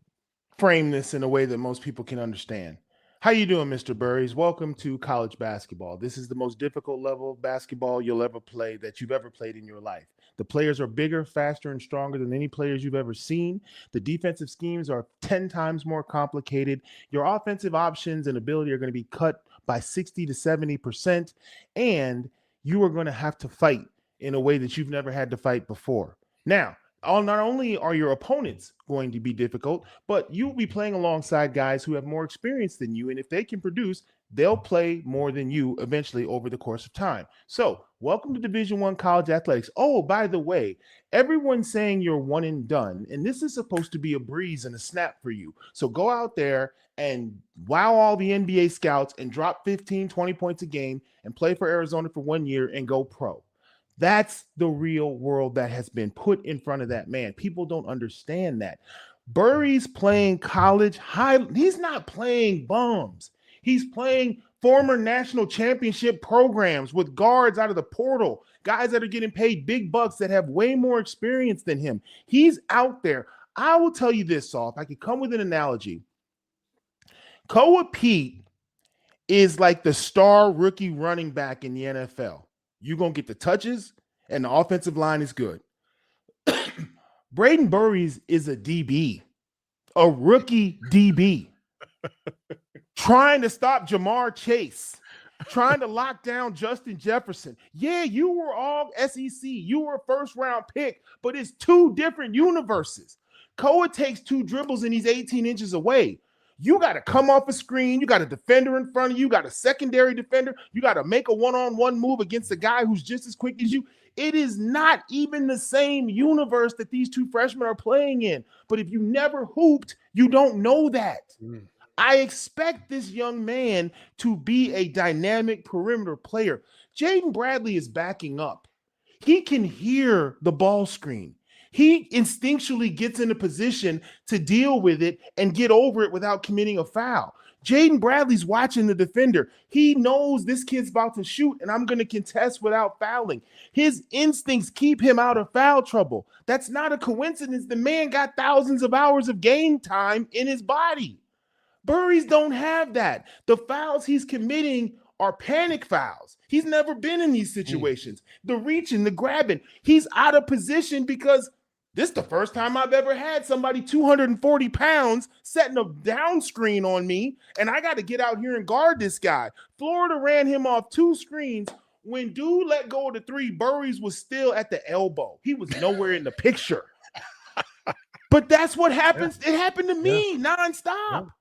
S2: frame this in a way that most people can understand. How you doing, Mr. Burries? Welcome to college basketball. This is the most difficult level of basketball you'll ever play, that you've ever played in your life. The players are bigger, faster, and stronger than any players you've ever seen. The defensive schemes are 10 times more complicated. Your offensive options and ability are going to be cut by 60 to 70%, and you are going to have to fight in a way that you've never had to fight before. Now, not only are your opponents going to be difficult, but you'll be playing alongside guys who have more experience than you, and if they can produce, they'll play more than you eventually over the course of time. So, welcome to Division I college athletics. Oh, by the way, everyone's saying you're one and done, and this is supposed to be a breeze and a snap for you. So go out there and wow all the NBA scouts and drop 15, 20 points a game and play for Arizona for 1 year and go pro. That's the real world that has been put in front of that man. People don't understand that. Burries playing college high. He's not playing bums. He's playing former national championship programs with guards out of the portal, guys that are getting paid big bucks that have way more experience than him. He's out there. I will tell you this, Saul, if I could come with an analogy. Koa Pete is like the star rookie running back in the NFL. You're going to get the touches, and the offensive line is good. Brayden Burries is a DB, a rookie DB, trying to stop Jamar Chase, trying to lock down Justin Jefferson. Yeah, you were all SEC. You were a first-round pick, but it's 2 different universes. Koa takes 2 dribbles, and he's 18 inches away. You got to come off a screen. You got a defender in front of you. You got a secondary defender. You got to make a one-on-one move against a guy who's just as quick as you. It is not even the same universe that these 2 freshmen are playing in. But if you never hooped, you don't know that. I expect this young man to be a dynamic perimeter player. Jaden Bradley is backing up. He can hear the ball screen. He instinctually gets in a position to deal with it and get over it without committing a foul. Jaden Bradley's watching the defender. He knows this kid's about to shoot, and I'm going to contest without fouling. His instincts keep him out of foul trouble. That's not a coincidence. The man got thousands of hours of game time in his body. Burries don't have that. The fouls he's committing are panic fouls. He's never been in these situations. The reaching, the grabbing. He's out of position because this is the first time I've ever had somebody 240 pounds setting a down screen on me, and I got to get out here and guard this guy. Florida ran him off 2 screens. When dude let go of the 3, Burries was still at the elbow. He was nowhere in the picture. But that's what happens. Yeah. It happened to me nonstop.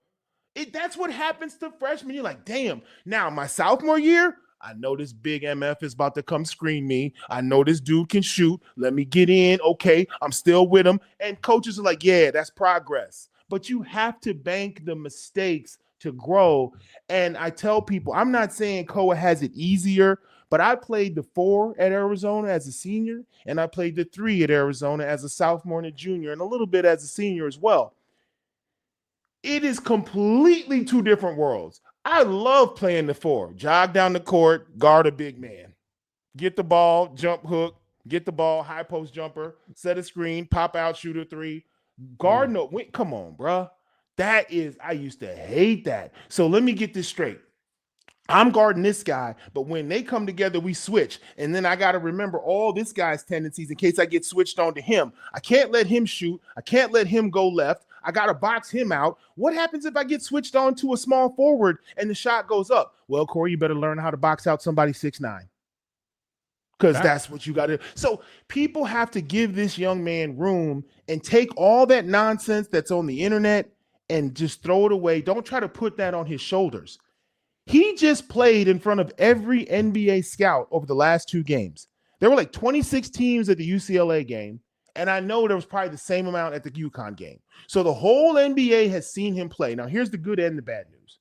S2: Yeah. That's what happens to freshmen. You're like, damn, now my sophomore year, I know this big MF is about to come screen me. I know this dude can shoot. Let me get in. Okay, I'm still with him. And coaches are like, yeah, that's progress. But you have to bank the mistakes to grow. And I tell people, I'm not saying Koa has it easier, but I played the 4 at Arizona as a senior, and I played the 3 at Arizona as a sophomore and a junior, and a little bit as a senior as well. It is completely 2 different worlds. I love playing the 4. Jog down the court, guard a big man. Get the ball, jump hook, get the ball, high post jumper, set a screen, pop out, shoot a 3. Guard no, come on, bro. I used to hate that. So let me get this straight. I'm guarding this guy, but when they come together, we switch. And then I got to remember all this guy's tendencies in case I get switched on to him. I can't let him shoot. I can't let him go left. I got to box him out. What happens if I get switched on to a small forward and the shot goes up? Well, Corey, you better learn how to box out somebody 6'9", because that's what you got to do. So people have to give this young man room and take all that nonsense that's on the internet and just throw it away. Don't try to put that on his shoulders. He just played in front of every NBA scout over the last 2 games. There were like 26 teams at the UCLA game, and I know there was probably the same amount at the UConn game. So the whole NBA has seen him play. Now, here's the good and the bad news.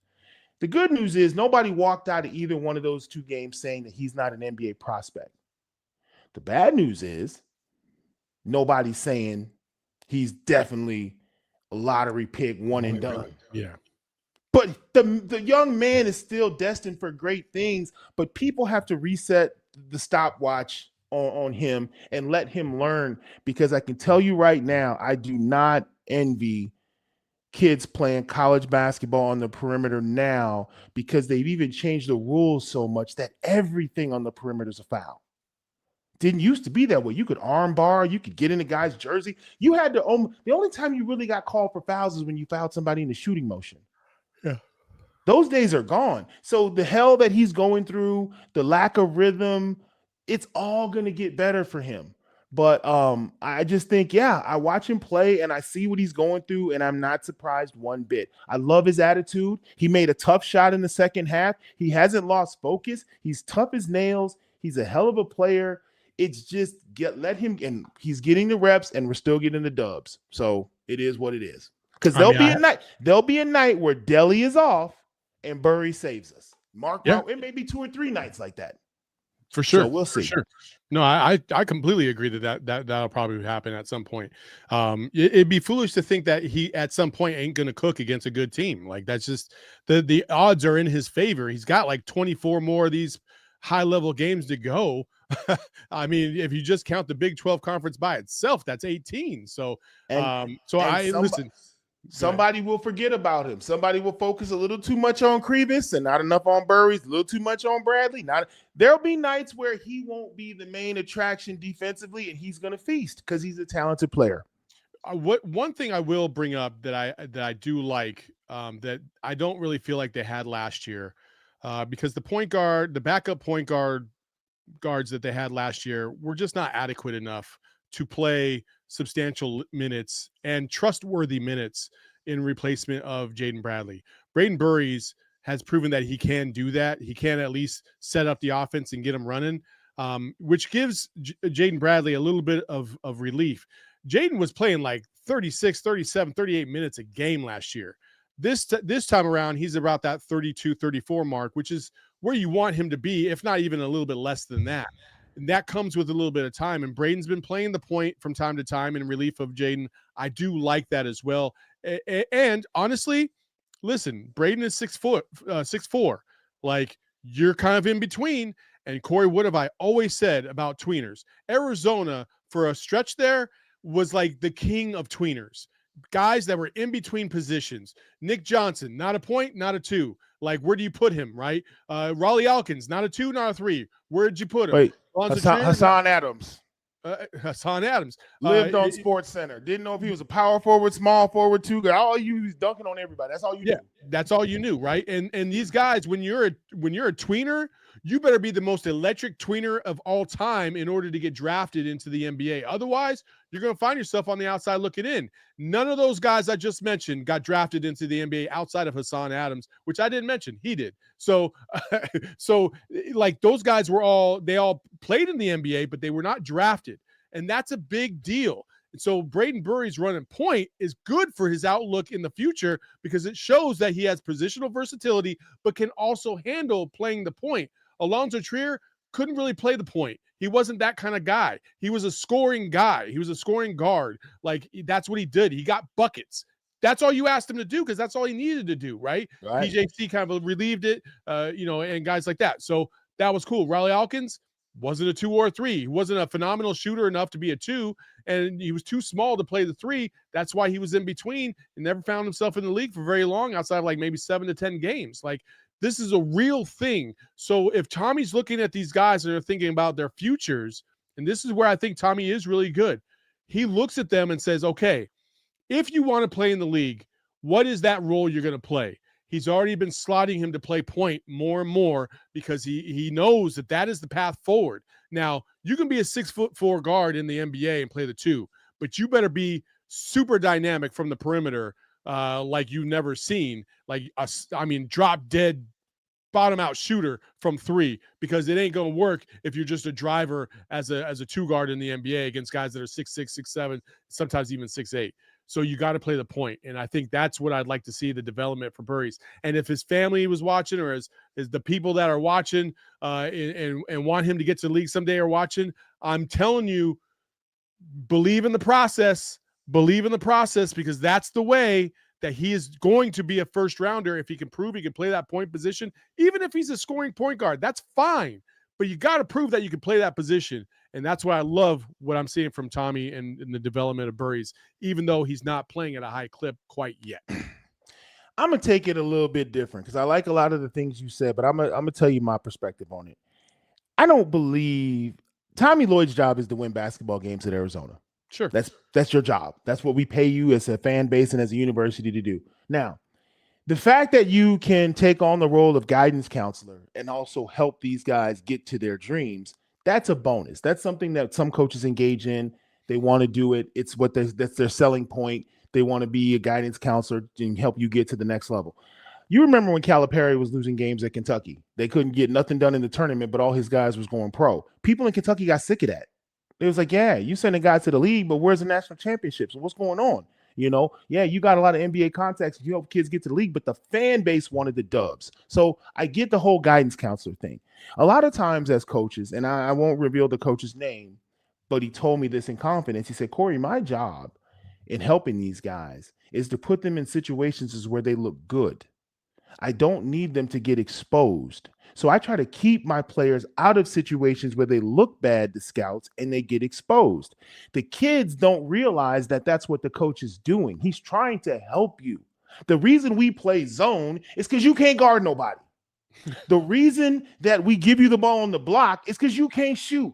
S2: The good news is nobody walked out of either one of those 2 games saying that he's not an NBA prospect. The bad news is nobody's saying he's definitely a lottery pick, one and done.
S1: Yeah.
S2: But the young man is still destined for great things, but people have to reset the stopwatch on him and let him learn, because I can tell you right now, I do not envy kids playing college basketball on the perimeter now, because they've even changed the rules so much that everything on the perimeter is a foul. Didn't used to be that way. You could arm bar, you could get in a guy's jersey. You had to the only time you really got called for fouls is when you fouled somebody in the shooting motion.
S1: Yeah.
S2: Those days are gone. So the hell that he's going through, the lack of rhythm, it's all going to get better for him. But I just think, I watch him play and I see what he's going through, and I'm not surprised one bit. I love his attitude. He made a tough shot in the second half. He hasn't lost focus. He's tough as nails. He's a hell of a player. It's just let him, and he's getting the reps, and we're still getting the dubs. So it is what it is. Because there'll be a night where Deli is off and Burries saves us. It may be 2 or 3 nights like that.
S1: For sure.
S2: So we'll see.
S1: For sure. No, I completely agree that'll probably happen at some point. It'd be foolish to think that he at some point ain't going to cook against a good team. Like, that's just the odds are in his favor. He's got like 24 more of these high level games to go. I mean, if you just count the Big 12 conference by itself, that's 18. So, listen.
S2: Somebody will forget about him. Somebody will focus a little too much on Crevis and not enough on Burries, a little too much on Bradley. There'll be nights where he won't be the main attraction defensively, and he's going to feast because he's a talented player.
S1: One thing I will bring up that I do like, that I don't really feel like they had last year, because the backup point guards that they had last year were just not adequate enough to play substantial minutes and trustworthy minutes in replacement of Jaden Bradley. Brayden Burries has proven that he can do that. He can at least set up the offense and get them running, which gives Jaden Bradley a little bit of relief. Jaden was playing like 36, 37, 38 minutes a game last year. This time around, he's about that 32, 34 mark, which is where you want him to be, if not even a little bit less than that. And that comes with a little bit of time. And Brayden's been playing the point from time to time in relief of Jaden. I do like that as well. And honestly, listen, Brayden is 6'4". Like, you're kind of in between. And Corey, what have I always said about tweeners? Arizona, for a stretch there, was like the king of tweeners. Guys that were in between positions. Nick Johnson, not a point, not a 2. Like, where do you put him, right? Raleigh Alkins, not a 2, not a 3. Where'd you put him?
S2: Wait, Hassan Adams.
S1: Hassan Adams.
S2: Lived on Sports Center. Didn't know if he was a power forward, small forward, 2 guy. All you was dunking on everybody. That's all you knew.
S1: That's all you knew, right? And these guys, when you're a tweener, you better be the most electric tweener of all time in order to get drafted into the NBA. Otherwise, you're going to find yourself on the outside looking in. None of those guys I just mentioned got drafted into the NBA outside of Hassan Adams, which I didn't mention. He did. So, like those guys they all played in the NBA, but they were not drafted. And that's a big deal. And so Brayden Burries running point is good for his outlook in the future because it shows that he has positional versatility, but can also handle playing the point. Alonzo Trier couldn't really play the point. He wasn't that kind of guy. He was a scoring guy. He was a scoring guard. Like, that's what he did. He got buckets. That's all you asked him to do because that's all he needed to do, right? PJC kind of relieved it, and guys like that. So that was cool. Riley Alkins wasn't a 2 or a 3. He wasn't a phenomenal shooter enough to be a 2, and he was too small to play the 3. That's why he was in between and never found himself in the league for very long outside of like maybe 7 to 10 games. Like, this is a real thing. So if Tommy's looking at these guys and they're thinking about their futures, and this is where I think Tommy is really good, he looks at them and says, okay, if you want to play in the league, what is that role you're going to play? He's already been slotting him to play point more and more because he knows that is the path forward. Now, you can be a 6'4" guard in the NBA and play the 2, but you better be super dynamic from the perimeter, like you've never seen. Drop dead bottom out shooter from 3, because it ain't going to work if you're just a driver as a 2 guard in the NBA against guys that are 6'6", 6'7", sometimes even 6'8". So you got to play the point. And I think that's what I'd like to see, the development for Burries. And if his family was watching, or as the people that are watching and want him to get to the league someday are watching, I'm telling you, believe in the process, because that's the way that he is going to be a first rounder. If he can prove he can play that point position, even if he's a scoring point guard, that's fine. But you got to prove that you can play that position. And that's why I love what I'm seeing from Tommy and the development of Burries, even though he's not playing at a high clip quite yet.
S2: I'm going to take it a little bit different because I like a lot of the things you said, but I'm going to tell you my perspective on it. I don't believe Tommy Lloyd's job is to win basketball games at Arizona.
S1: Sure.
S2: That's your job. That's what we pay you as a fan base and as a university to do. Now, the fact that you can take on the role of guidance counselor and also help these guys get to their dreams, that's a bonus. That's something that some coaches engage in. They want to do it. It's that's their selling point. They want to be a guidance counselor and help you get to the next level. You remember when Calipari was losing games at Kentucky? They couldn't get nothing done in the tournament, but all his guys was going pro. People in Kentucky got sick of that. It was like, yeah, you send a guy to the league, but where's the national championships? What's going on? Yeah, you got a lot of NBA contacts. You help kids get to the league, but the fan base wanted the dubs. So I get the whole guidance counselor thing. A lot of times as coaches, and I won't reveal the coach's name, but he told me this in confidence. He said, Corey, my job in helping these guys is to put them in situations where they look good. I don't need them to get exposed. So I try to keep my players out of situations where they look bad to scouts and they get exposed. The kids don't realize that that's what the coach is doing. He's trying to help you. The reason we play zone is because you can't guard nobody. The reason that we give you the ball on the block is because you can't shoot.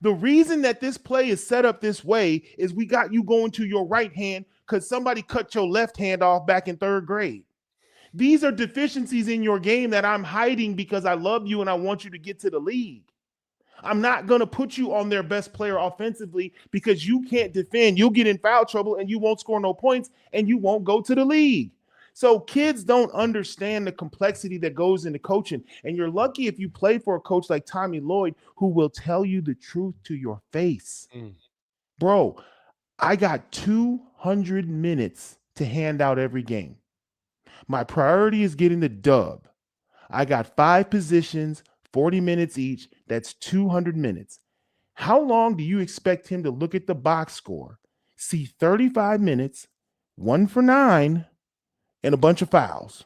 S2: The reason that this play is set up this way is we got you going to your right hand because somebody cut your left hand off back in 3rd grade. These are deficiencies in your game that I'm hiding because I love you and I want you to get to the league. I'm not going to put you on their best player offensively because you can't defend. You'll get in foul trouble and you won't score no points and you won't go to the league. So kids don't understand the complexity that goes into coaching. And you're lucky if you play for a coach like Tommy Lloyd, who will tell you the truth to your face. Bro, I got 200 minutes to hand out every game. My priority is getting the dub. I got 5 positions, 40 minutes each. That's 200 minutes. How long do you expect him to look at the box score, see 35 minutes, 1 for 9, and a bunch of fouls?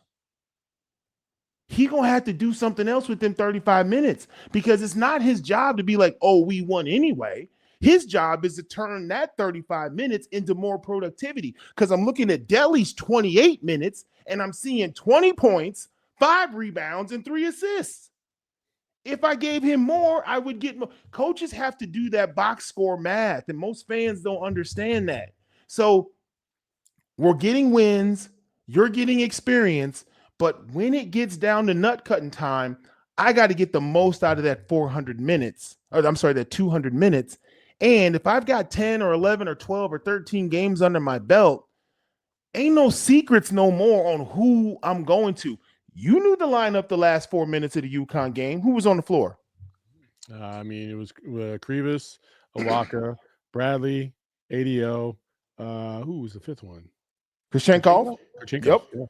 S2: He going to have to do something else within 35 minutes because it's not his job to be like, oh, we won anyway. His job is to turn that 35 minutes into more productivity because I'm looking at Delly's 28 minutes and I'm seeing 20 points, 5 rebounds, and 3 assists. If I gave him more, I would get more. Coaches have to do that box score math, and most fans don't understand that. So we're getting wins, you're getting experience, but when it gets down to nut cutting time, I got to get the most out of that 400 minutes, or I'm sorry, that 200 minutes. And if I've got 10 or 11 or 12 or 13 games under my belt, ain't no secrets no more on who I'm going to. You knew the lineup the last 4 minutes of the UConn game. Who was on the floor?
S1: I mean, it was Krivas, Awaka, Bradley, ADO. Who was the fifth one?
S2: Krishenkov? Yep.
S1: Yeah.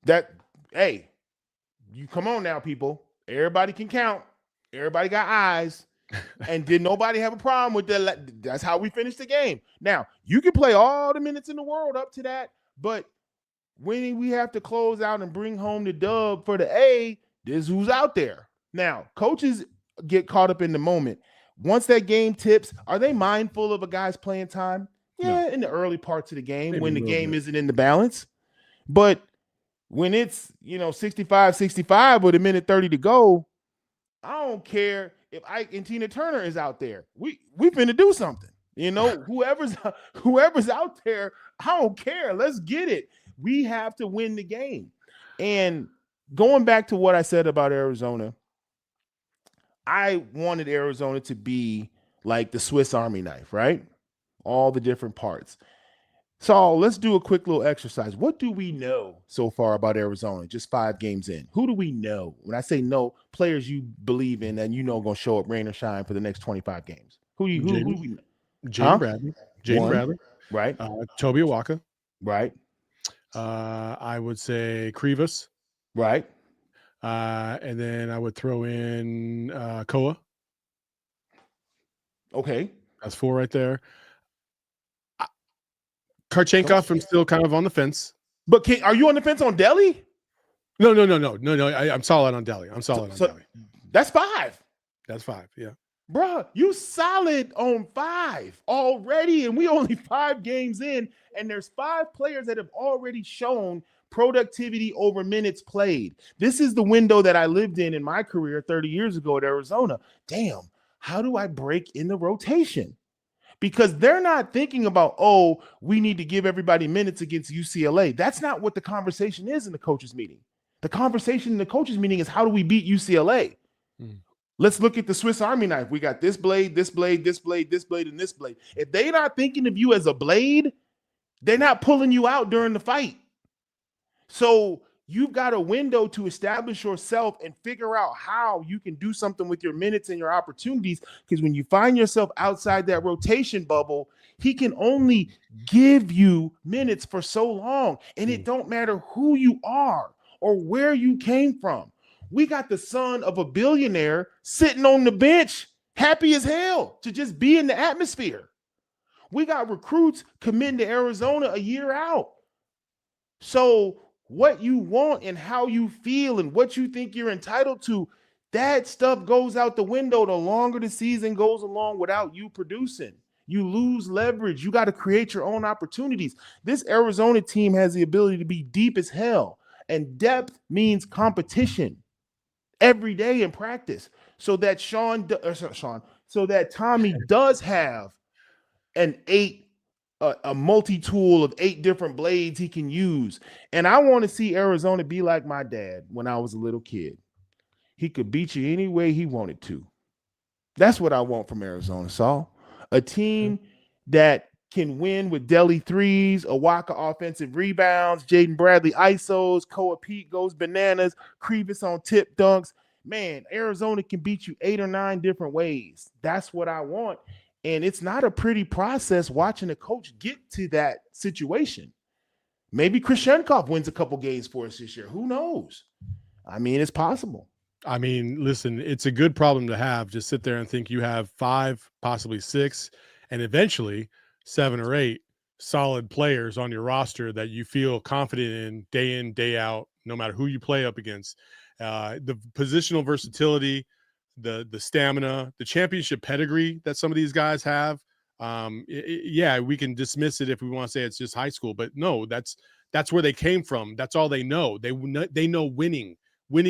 S2: That, hey, you come on now, people. Everybody can count. Everybody got eyes. And did nobody have a problem with that? That's how we finished the game. Now, you can play all the minutes in the world up to that, but when we have to close out and bring home the dub for the A, this is who's out there. Now, coaches get caught up in the moment. Once that game tips, are they mindful of a guy's playing time? Yeah, no. In the early parts of the game, maybe when the game isn't in the balance. But when it's, 65-65 with a minute 30 to go, I don't care if Ike and Tina Turner is out there. We finna do something. Whoever's out there, I don't care. Let's get it. We have to win the game. And going back to what I said about Arizona, I wanted Arizona to be like the Swiss Army knife, right? All the different parts. Saul, let's do a quick little exercise. What do we know so far about Arizona? Just 5 games in. Who do we know? When I say no, players you believe in and going to show up rain or shine for the next 25 games. Who do we know?
S1: Jaden Bradley. Jaden Bradley.
S2: Right.
S1: Toby Awaka.
S2: Right.
S1: I would say Krivas.
S2: Right.
S1: And then I would throw in Koa.
S2: Okay.
S1: That's 4 right there. Karchenkov, I'm still kind of on the fence.
S2: But are you on the fence on Delhi?
S1: No. I'm solid on Delhi. I'm solid on Delhi.
S2: That's 5.
S1: That's 5, yeah.
S2: Bruh, you solid on 5 already, and we only 5 games in, and there's 5 players that have already shown productivity over minutes played. This is the window that I lived in my career 30 years ago at Arizona. Damn, how do I break in the rotation? Because they're not thinking about, we need to give everybody minutes against UCLA. That's not what the conversation is in the coaches' meeting. The conversation in the coaches' meeting is, how do we beat UCLA? Let's look at the Swiss Army knife. We got this blade, this blade, this blade, this blade, and this blade. If they're not thinking of you as a blade, they're not pulling you out during the fight. So you've got a window to establish yourself and figure out how you can do something with your minutes and your opportunities. Because when you find yourself outside that rotation bubble, he can only give you minutes for so long. And it don't matter who you are or where you came from. We got the son of a billionaire sitting on the bench, happy as hell to just be in the atmosphere. We got recruits committing to Arizona a year out. So what you want and how you feel and what you think you're entitled to, that stuff goes out the window the longer the season goes along without you producing. You lose leverage. You got to create your own opportunities. This Arizona team has the ability to be deep as hell, and depth means competition every day in practice. So that so that Tommy does have a multi-tool of 8 different blades he can use. And I want to see Arizona be like my dad when I was a little kid. He could beat you any way he wanted to. That's what I want from Arizona, Saul. A team that can win with Delhi threes, Awaka offensive rebounds, Jaden Bradley isos, Koa Pete goes bananas, Krivas on tip dunks. Man, Arizona can beat you 8 or 9 different ways. That's what I want. And it's not a pretty process watching a coach get to that situation. Maybe Krishenkov wins a couple games for us this year. Who knows? I mean, it's possible.
S1: I mean, listen, it's a good problem to have. Just sit there and think you have 5, possibly 6, and eventually 7 or 8 solid players on your roster that you feel confident in, day out, no matter who you play up against. The positional versatility, the stamina, the championship pedigree that some of these guys have. Yeah, we can dismiss it if we want to say it's just high school, but no, that's where they came from. That's all they know. They know winning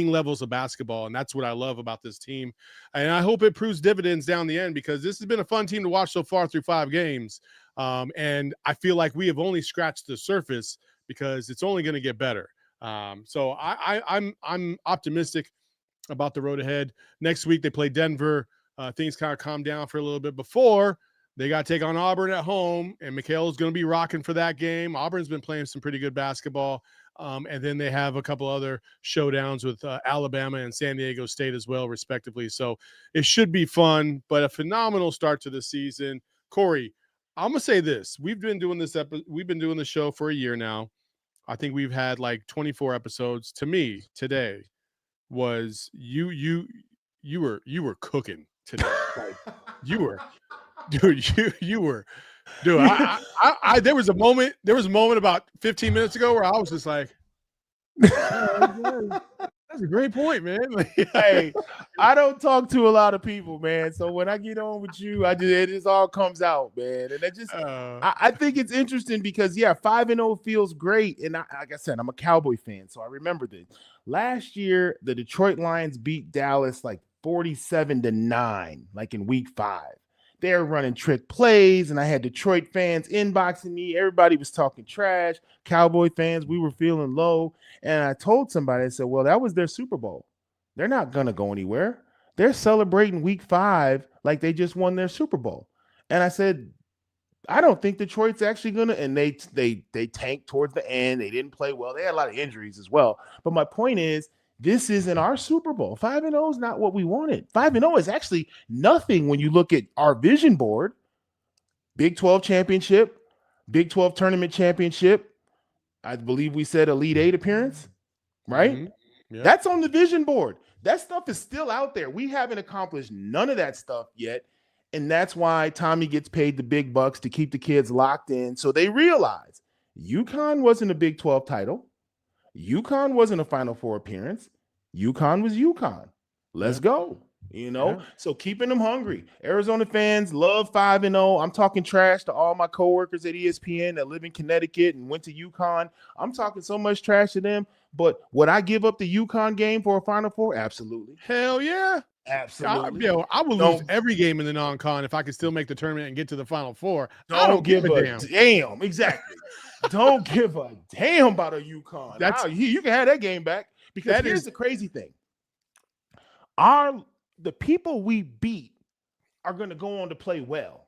S1: levels of basketball, and that's what I love about this team. And I hope it proves dividends down the end, because this has been a fun team to watch so far through 5 games. And I feel like we have only scratched the surface, because it's only going to get better. So I'm optimistic about the road ahead. Next week they play Denver. Things kind of calm down for a little bit before they got to take on Auburn at home, and McKale is going to be rocking for that game. Auburn's been playing some pretty good basketball. And then they have a couple other showdowns with Alabama and San Diego State as well, respectively. So it should be fun, but a phenomenal start to the season. Corey, I'm gonna say this: we've been doing the show for a year now. I think we've had like 24 episodes. To me, today was you were cooking today. Like, you were, dude. You were. Dude, I there was a moment about 15 minutes ago where I was just like, that's a great point, man.
S2: Hey, I don't talk to a lot of people, man. So when I get on with you, it just all comes out, man. And I think it's interesting because 5-0 feels great. And like I said, I'm a Cowboy fan, so I remember this. Last year, the Detroit Lions beat Dallas like 47-9, like in week 5. They're running trick plays, and I had Detroit fans inboxing me. Everybody was talking trash. Cowboy fans, we were feeling low. And I told somebody, I said, well, that was their Super Bowl. They're not going to go anywhere. They're celebrating week 5 like they just won their Super Bowl. And I said, I don't think Detroit's actually going to. And they tanked towards the end. They didn't play well. They had a lot of injuries as well. But my point is, this isn't our Super Bowl. 5-0 is not what we wanted. 5-0 is actually nothing when you look at our vision board. Big 12 championship, Big 12 tournament championship. I believe we said Elite 8 appearance, right?
S1: Mm-hmm. Yeah.
S2: That's on the vision board. That stuff is still out there. We haven't accomplished none of that stuff yet. And that's why Tommy gets paid the big bucks to keep the kids locked in. So they realize UConn wasn't a Big 12 title. UConn wasn't a Final Four appearance. UConn was UConn. Let's go. So keeping them hungry. Arizona fans love 5-0. I'm talking trash to all my coworkers at ESPN that live in Connecticut and went to UConn. I'm talking so much trash to them. But would I give up the UConn game for a Final Four? Absolutely.
S1: Hell yeah.
S2: Absolutely.
S1: I would lose every game in the non-con if I could still make the tournament and get to the Final Four.
S2: I don't give a damn. Exactly. Don't give a damn about a UConn. You can have that game back, because here's the crazy thing. The people we beat are going to go on to play well.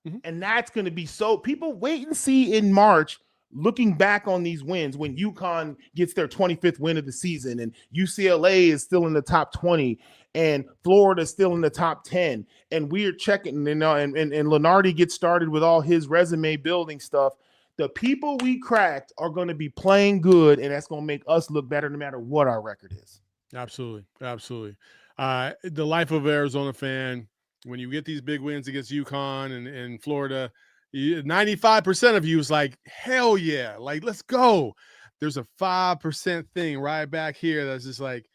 S2: Mm-hmm. And that's going to be people wait and see in March, looking back on these wins when UConn gets their 25th win of the season and UCLA is still in the top 20 and Florida is still in the top 10. And we're checking, and Lenardi gets started with all his resume building stuff. The people we cracked are going to be playing good, and that's going to make us look better no matter what our record is.
S1: Absolutely. Absolutely. The life of an Arizona fan, when you get these big wins against UConn and Florida, 95% of you is like, hell yeah, like, let's go. There's a 5% thing right back here that's just like,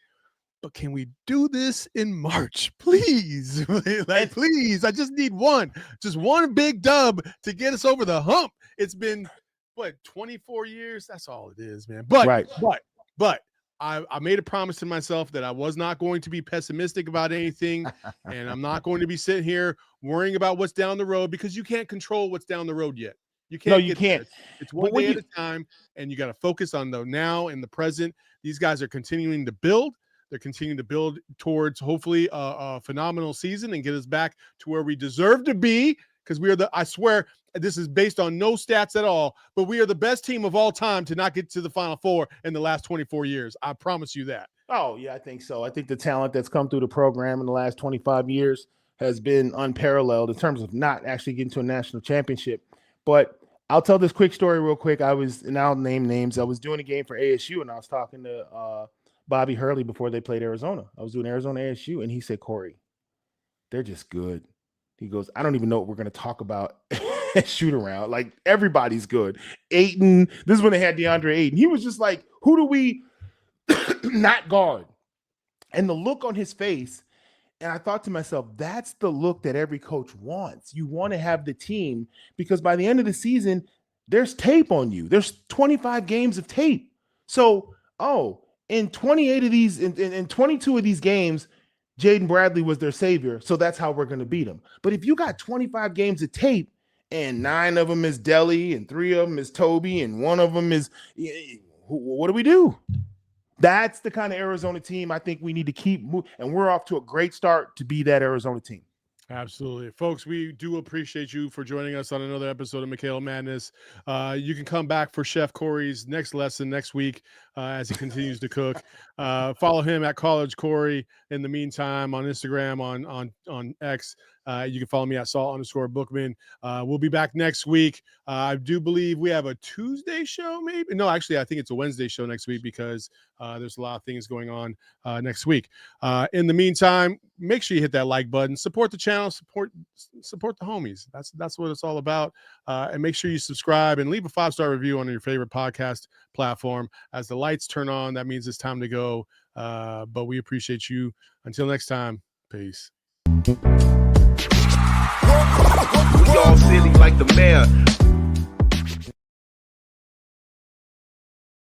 S1: but can we do this in March, please? Please, I just need just one big dub to get us over the hump. It's been, 24 years? That's all it is, man. But I made a promise to myself that I was not going to be pessimistic about anything, and I'm not going to be sitting here worrying about what's down the road, because you can't control what's down the road yet. You can't.
S2: No, you can't.
S1: It's one day at a time, and you got to focus on the now and the present. These guys are continuing to build. They're continuing to build towards hopefully a phenomenal season and get us back to where we deserve to be, because I swear, this is based on no stats at all, but we are the best team of all time to not get to the Final Four in the last 24 years. I promise you that.
S2: Oh, yeah, I think so. I think the talent that's come through the program in the last 25 years has been unparalleled in terms of not actually getting to a national championship. But I'll tell this quick story real quick. And I'll name names. I was doing a game for ASU, and I was talking to Bobby Hurley before they played Arizona. I was doing Arizona ASU, and he said, Corey, they're just good. He goes, I don't even know what we're going to talk about at shoot around. Like, everybody's good. Ayton, this is when they had DeAndre Ayton. He was just like, who do we not guard? And the look on his face, and I thought to myself, that's the look that every coach wants. You want to have the team, because by the end of the season, there's tape on you. There's 25 games of tape. So, in 28 of these, in 22 of these games, Jaden Bradley was their savior, so that's how we're going to beat them. But if you got 25 games of tape and 9 of them is Deli and 3 of them is Toby and 1 of them is what do we do? That's the kind of Arizona team I think we need to keep moving, and we're off to a great start to be that Arizona team.
S1: Absolutely. Folks, we do appreciate you for joining us on another episode of McKale Madness. You can come back for Chef Corey's next lesson next week as he continues to cook. Follow him at College Corey in the meantime on Instagram, on X. You can follow me at Saul_Bookman. We'll be back next week. I do believe we have a Tuesday show, maybe. No, actually, I think it's a Wednesday show next week because there's a lot of things going on next week. In the meantime, make sure you hit that like button, support the channel, support the homies. That's what it's all about. And make sure you subscribe and leave a 5-star review on your favorite podcast platform. As the lights turn on, that means it's time to go. But we appreciate you. Until next time, peace.
S4: We all silly like the mayor.